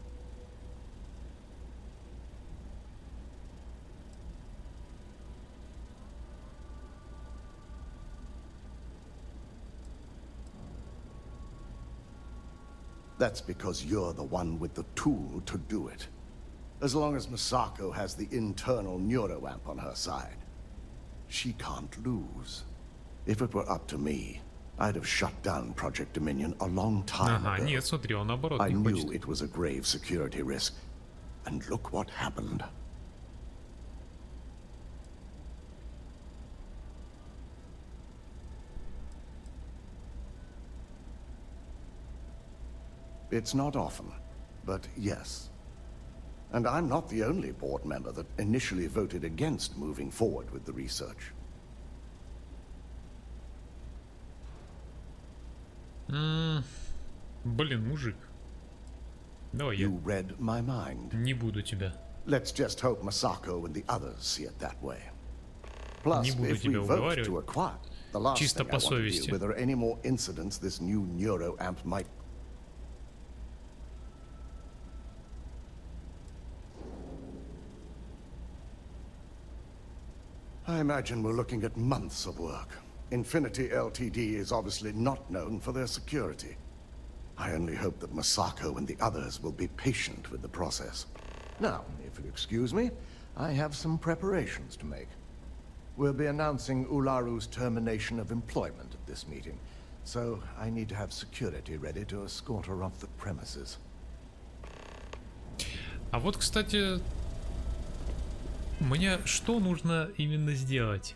Speaker 4: That's because you're the one with the tool to do it. As long as Masako has the internal neuroamp on her side, she can't lose. If it were up to me, I'd have shut down Project Dominion a long time ago.
Speaker 1: Нет, смотри, он наоборот
Speaker 4: I
Speaker 1: не
Speaker 4: knew
Speaker 1: хочет.
Speaker 4: it was a grave security risk, and look what happened. It's not often, but yes. And I'm not the only board member that initially voted against moving forward with the research.
Speaker 1: Блин, мужик. Давай я.
Speaker 4: You read my mind.
Speaker 1: Не буду тебя.
Speaker 4: Let's just hope Masako and the others see it that way. Plus,
Speaker 1: Не буду
Speaker 4: if we
Speaker 1: тебя
Speaker 4: vote to
Speaker 1: уговаривать.
Speaker 4: acquire, the last
Speaker 1: Чисто
Speaker 4: thing I
Speaker 1: по
Speaker 4: want to
Speaker 1: совести.
Speaker 4: do, whether any more incidents this new neuroamp might. I imagine we're looking at months of work. Infinity Ltd is obviously not known for their security. I only hope that Masako and the others will be patient with the process. Now, if you'll excuse me, I have some preparations to make. We'll be announcing Ularu's termination of employment at this meeting, so I need to have security ready to escort her off the premises.
Speaker 1: А вот, кстати, мне что нужно именно сделать?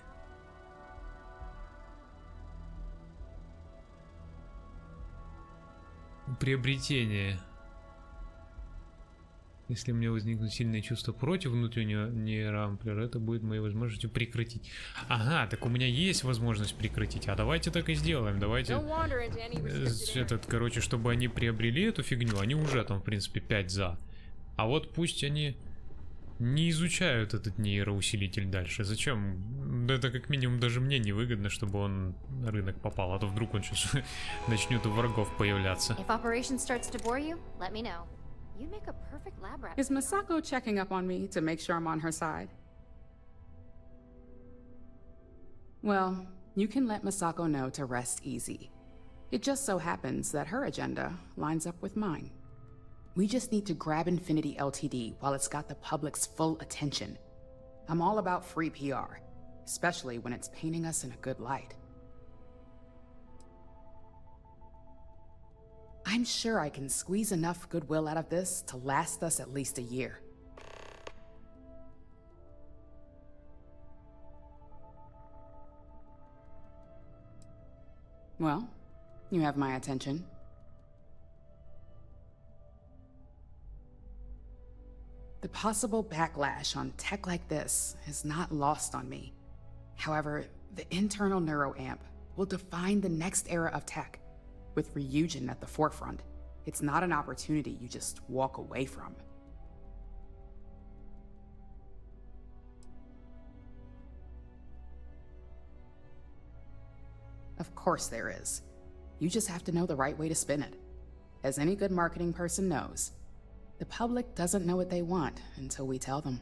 Speaker 1: Приобретение. Если у меня возникнут сильные чувства против внутреннего нейроамплера, это будет моей возможностью прекратить. Ага, так у меня есть возможность прекратить. А давайте так и сделаем. Давайте короче, чтобы они приобрели эту фигню, они уже там, в принципе, 5 за. А вот пусть они не изучают этот нейроусилитель дальше. Зачем? Да это как минимум даже мне невыгодно, чтобы он на рынок попал. А то вдруг он сейчас начнет у врагов появляться.
Speaker 16: Is Masako checking up on me to make sure I'm on her side? Well, you can let Masako know to rest easy. It just so happens that her agenda lines up with mine. We just need to grab Infinity Ltd. While it's got the public's full attention. I'm all about free PR, especially when it's painting us in a good light. I'm sure I can squeeze enough goodwill out of this to last us at least a year. Well, you have my attention. The possible backlash on tech like this is not lost on me. However, the internal neuroamp will define the next era of tech. With Ryujin at the forefront, it's not an opportunity you just walk away from. Of course there is. You just have to know the right way to spin it. As any good marketing person knows, the public doesn't know what they want until we tell them.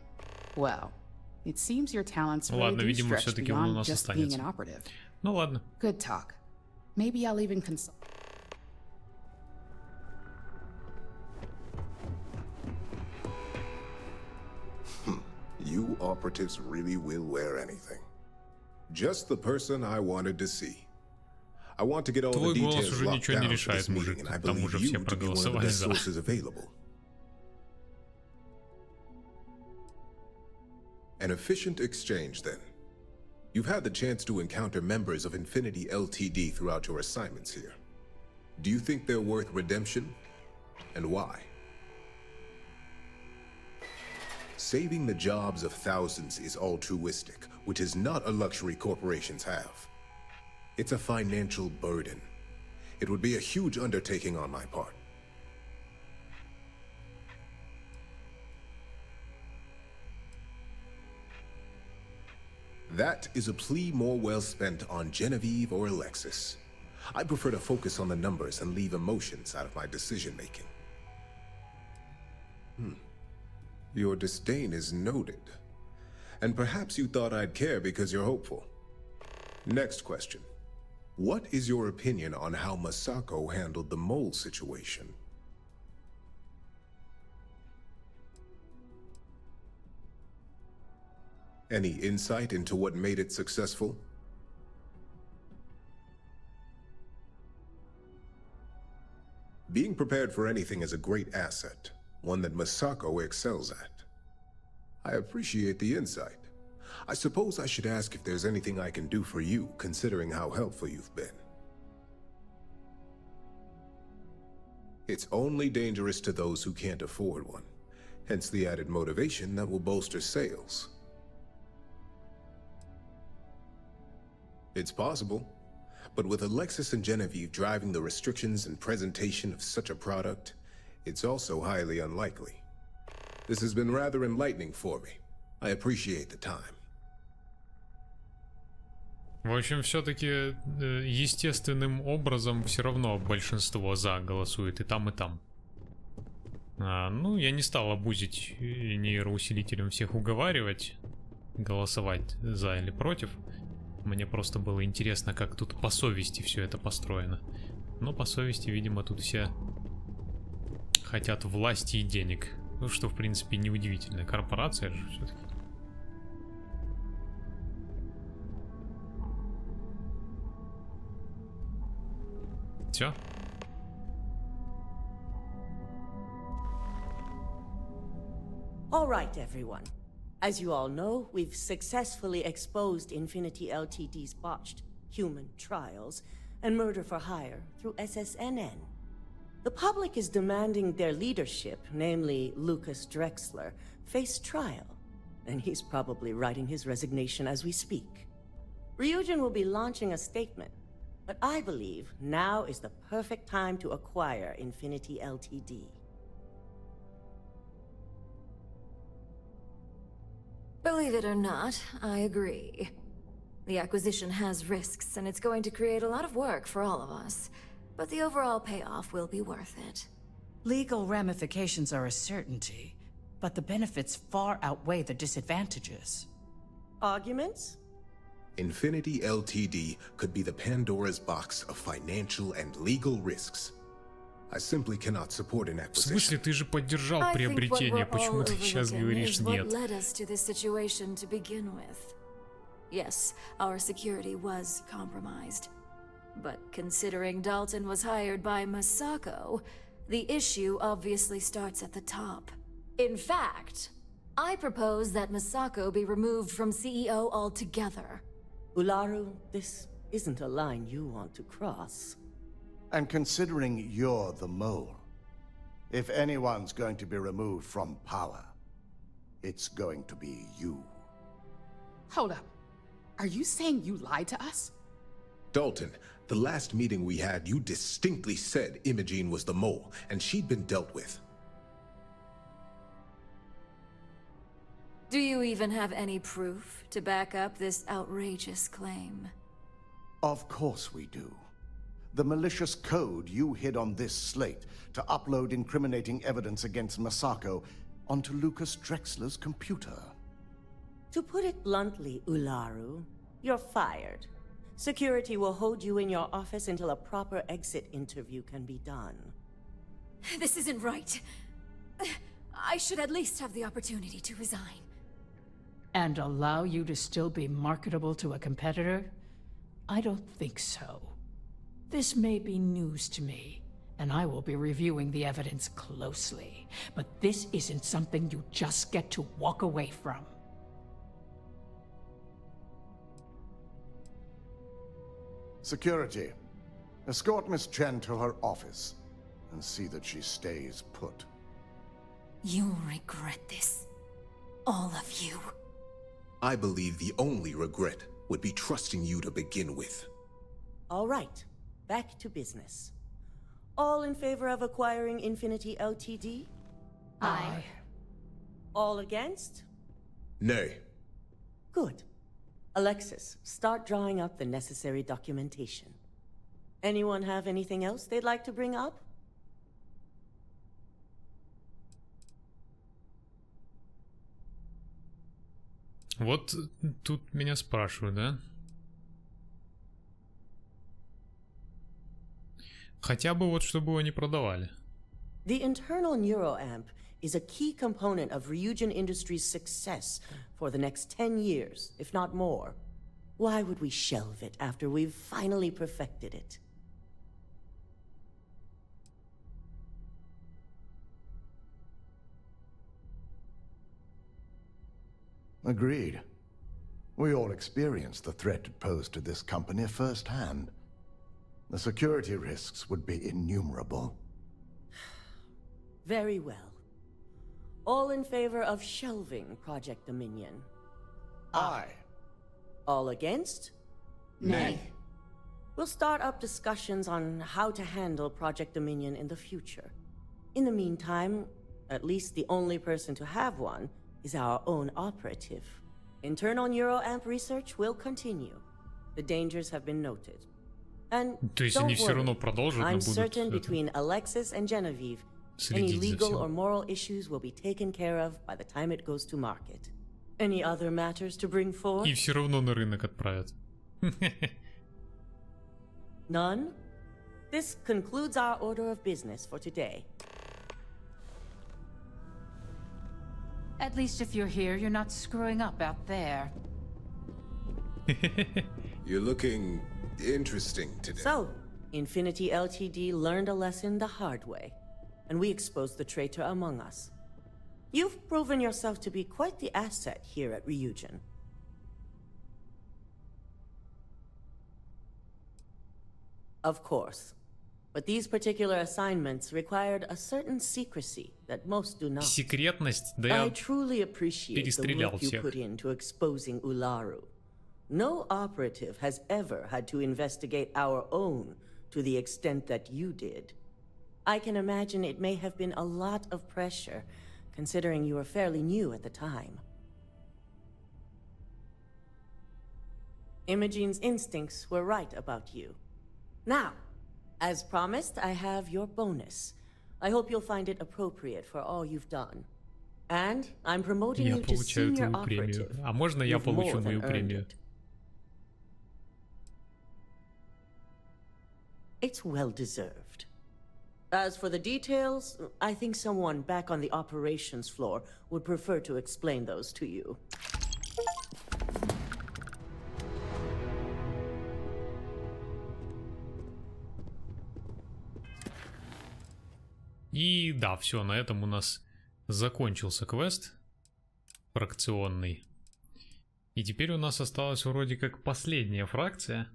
Speaker 16: Well, it seems your talents really do stretch beyond just being an operative.
Speaker 1: Ну ладно.
Speaker 16: Good talk. Maybe I'll even consult.
Speaker 18: You operatives really will wear anything. Just the person I wanted to see. I want to get all the details locked down for this meeting, and I believe you to be one of the best sources available. An efficient exchange, then. You've had the chance to encounter members of Infinity Ltd. Throughout your assignments here. Do you think they're worth redemption? And why? Saving the jobs of thousands is altruistic, which is not a luxury corporations have. It's a financial burden. It would be a huge undertaking on my part. That is a plea more well spent on Genevieve or Alexis. I prefer to focus on the numbers and leave emotions out of my decision-making. Your disdain is noted. And perhaps you thought I'd care because you're hopeful. Next question. What is your opinion on how Masako handled the mole situation? Any insight into what made it successful? Being prepared for anything is a great asset, one that Masako excels at. I appreciate the insight. I suppose I should ask if there's anything I can do for you, considering how helpful you've been. It's only dangerous to those who can't afford one, hence the added motivation that will bolster sales. It's possible, but with Alexis and Genevieve driving the restrictions and presentation of such a product, it's also highly unlikely. This has been rather enlightening for me. I appreciate the time.
Speaker 1: В общем, все-таки естественным образом все равно большинство за голосует и там, и там. Ну, я не стал обузить нейроусилителем всех уговаривать, голосовать за или против. Мне просто было интересно, как тут по совести все это построено. Но по совести, видимо, тут все хотят власти и денег. Ну, что, в принципе, неудивительно. Корпорация же все-таки. Все.
Speaker 7: All right, everyone. As you all know, we've successfully exposed Infinity Ltd's botched human trials and murder for hire through SSNN. The public is demanding their leadership, namely Lucas Drexler, face trial. And he's probably writing his resignation as we speak. Ryujin will be launching a statement, but I believe now is the perfect time to acquire Infinity Ltd.
Speaker 17: Believe it or not, I agree. The acquisition has risks, and it's going to create a lot of work for all of us. But the overall payoff will be worth it.
Speaker 11: Legal ramifications are a certainty, but the benefits far outweigh the disadvantages.
Speaker 7: Arguments?
Speaker 18: Infinity Ltd. could be the Pandora's box of financial and legal risks. I simply cannot support an
Speaker 1: В
Speaker 18: acquisition.
Speaker 1: смысле, ты же поддержал приобретение, почему ты сейчас говоришь нет?
Speaker 17: What led us to this situation to begin with. Yes, our security was compromised. But considering Dalton was hired by Masako, the issue obviously starts at the top. In fact, I propose that Masako be removed from CEO altogether.
Speaker 7: Ularu, this isn't a line you want to cross.
Speaker 4: And considering you're the mole, if anyone's going to be removed from power, it's going to be you.
Speaker 16: Hold up. Are you saying you lied to us?
Speaker 18: Dalton, the last meeting we had, you distinctly said Imogene was the mole, and she'd been dealt with.
Speaker 17: Do you even have any proof to back up this outrageous claim?
Speaker 4: Of course we do. The malicious code you hid on this slate to upload incriminating evidence against Masako onto Lucas Drexler's computer.
Speaker 7: To put it bluntly, Ularu, you're fired. Security will hold you in your office until a proper exit interview can be done.
Speaker 17: This isn't right. I should at least have the opportunity to resign.
Speaker 15: And allow you to still be marketable to a competitor? I don't think so. This may be news to me, and I will be reviewing the evidence closely. But this isn't something you just get to walk away from.
Speaker 4: Security, escort Miss Chen to her office and see that she stays put.
Speaker 17: You'll regret this. All of you.
Speaker 18: I believe the only regret would be trusting you to begin with.
Speaker 7: All right, back to business. All in favor of acquiring Infinity Ltd?
Speaker 15: Aye.
Speaker 7: All against?
Speaker 18: Nay.
Speaker 7: Good. Alexis, start drawing up the necessary documentation. Anyone have anything else they'd like to bring up?
Speaker 1: Вот тут меня спрашивают, да? Хотя бы вот, чтобы его не продавали.
Speaker 7: The internal neuroamp is a key component of Ryujin Industries' success for the next 10 years, if not more. Why would we shelve it after we've finally perfected it?
Speaker 4: Agreed. We all experienced the threat it posed to this company firsthand. The security risks would be innumerable.
Speaker 7: Very well. All in favor of shelving Project Dominion?
Speaker 4: Aye.
Speaker 7: All against?
Speaker 16: Nay.
Speaker 7: We'll start up discussions on how to handle Project Dominion in the future. In the meantime, at least the only person to have one is our own operative. Internal neuroamp research will continue. The dangers have been noted. And don't worry, I'm certain between Alexis and Genevieve, any legal or moral issues will be taken care of by the time it goes to market. Any other matters to bring forward?
Speaker 1: И все равно на рынок отправят.
Speaker 7: None? This concludes our order of business for today.
Speaker 15: At least if you're here, you're not screwing up out there.
Speaker 18: You're looking interesting today.
Speaker 7: So, Infinity Ltd learned a lesson the hard way, and we exposed the traitor among us. You've proven yourself to be quite the asset here at Ryujin. Of course. But these particular assignments required a certain secrecy that most do not.
Speaker 1: Секретность, да я
Speaker 7: I truly appreciate the
Speaker 1: перестрелял
Speaker 7: work you
Speaker 1: всех.
Speaker 7: put into exposing Ularu. No operative has ever had to investigate our own to the extent that you did. I can imagine it may have been a lot of pressure, considering you were fairly new at the time. Imogene's instincts were right about you. Now, as promised, I have your bonus. I hope you'll find it appropriate for all you've done. And I'm promoting
Speaker 1: Я
Speaker 7: you to
Speaker 1: получаю
Speaker 7: senior
Speaker 1: твою премию.
Speaker 7: operative.
Speaker 1: А можно я
Speaker 7: You've
Speaker 1: получу
Speaker 7: more
Speaker 1: мою
Speaker 7: than earned
Speaker 1: премию?
Speaker 7: it. It's well deserved. As for the details, I think someone back on the operations floor would prefer to explain those to you.
Speaker 1: И да, все, на этом у нас закончился квест фракционный. И теперь у нас осталась вроде как последняя фракция.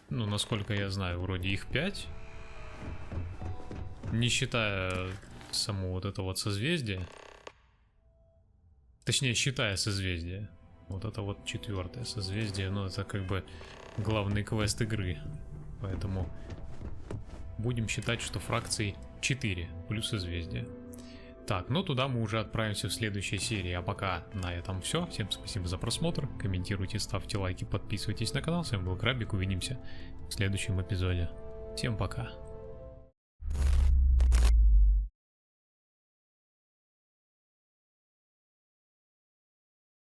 Speaker 1: Ну, насколько я знаю, вроде их 5. Не считая само вот это вот созвездие. Точнее, считая созвездие. Вот это вот 4-е созвездие, но это как бы главный квест игры. Поэтому будем считать, что фракций 4 плюс созвездие. Так, ну туда мы уже отправимся в следующей серии. А пока на этом все. Всем спасибо за просмотр. Комментируйте, ставьте лайки, подписывайтесь на канал. С вами был Крабик. Увидимся в следующем эпизоде. Всем пока.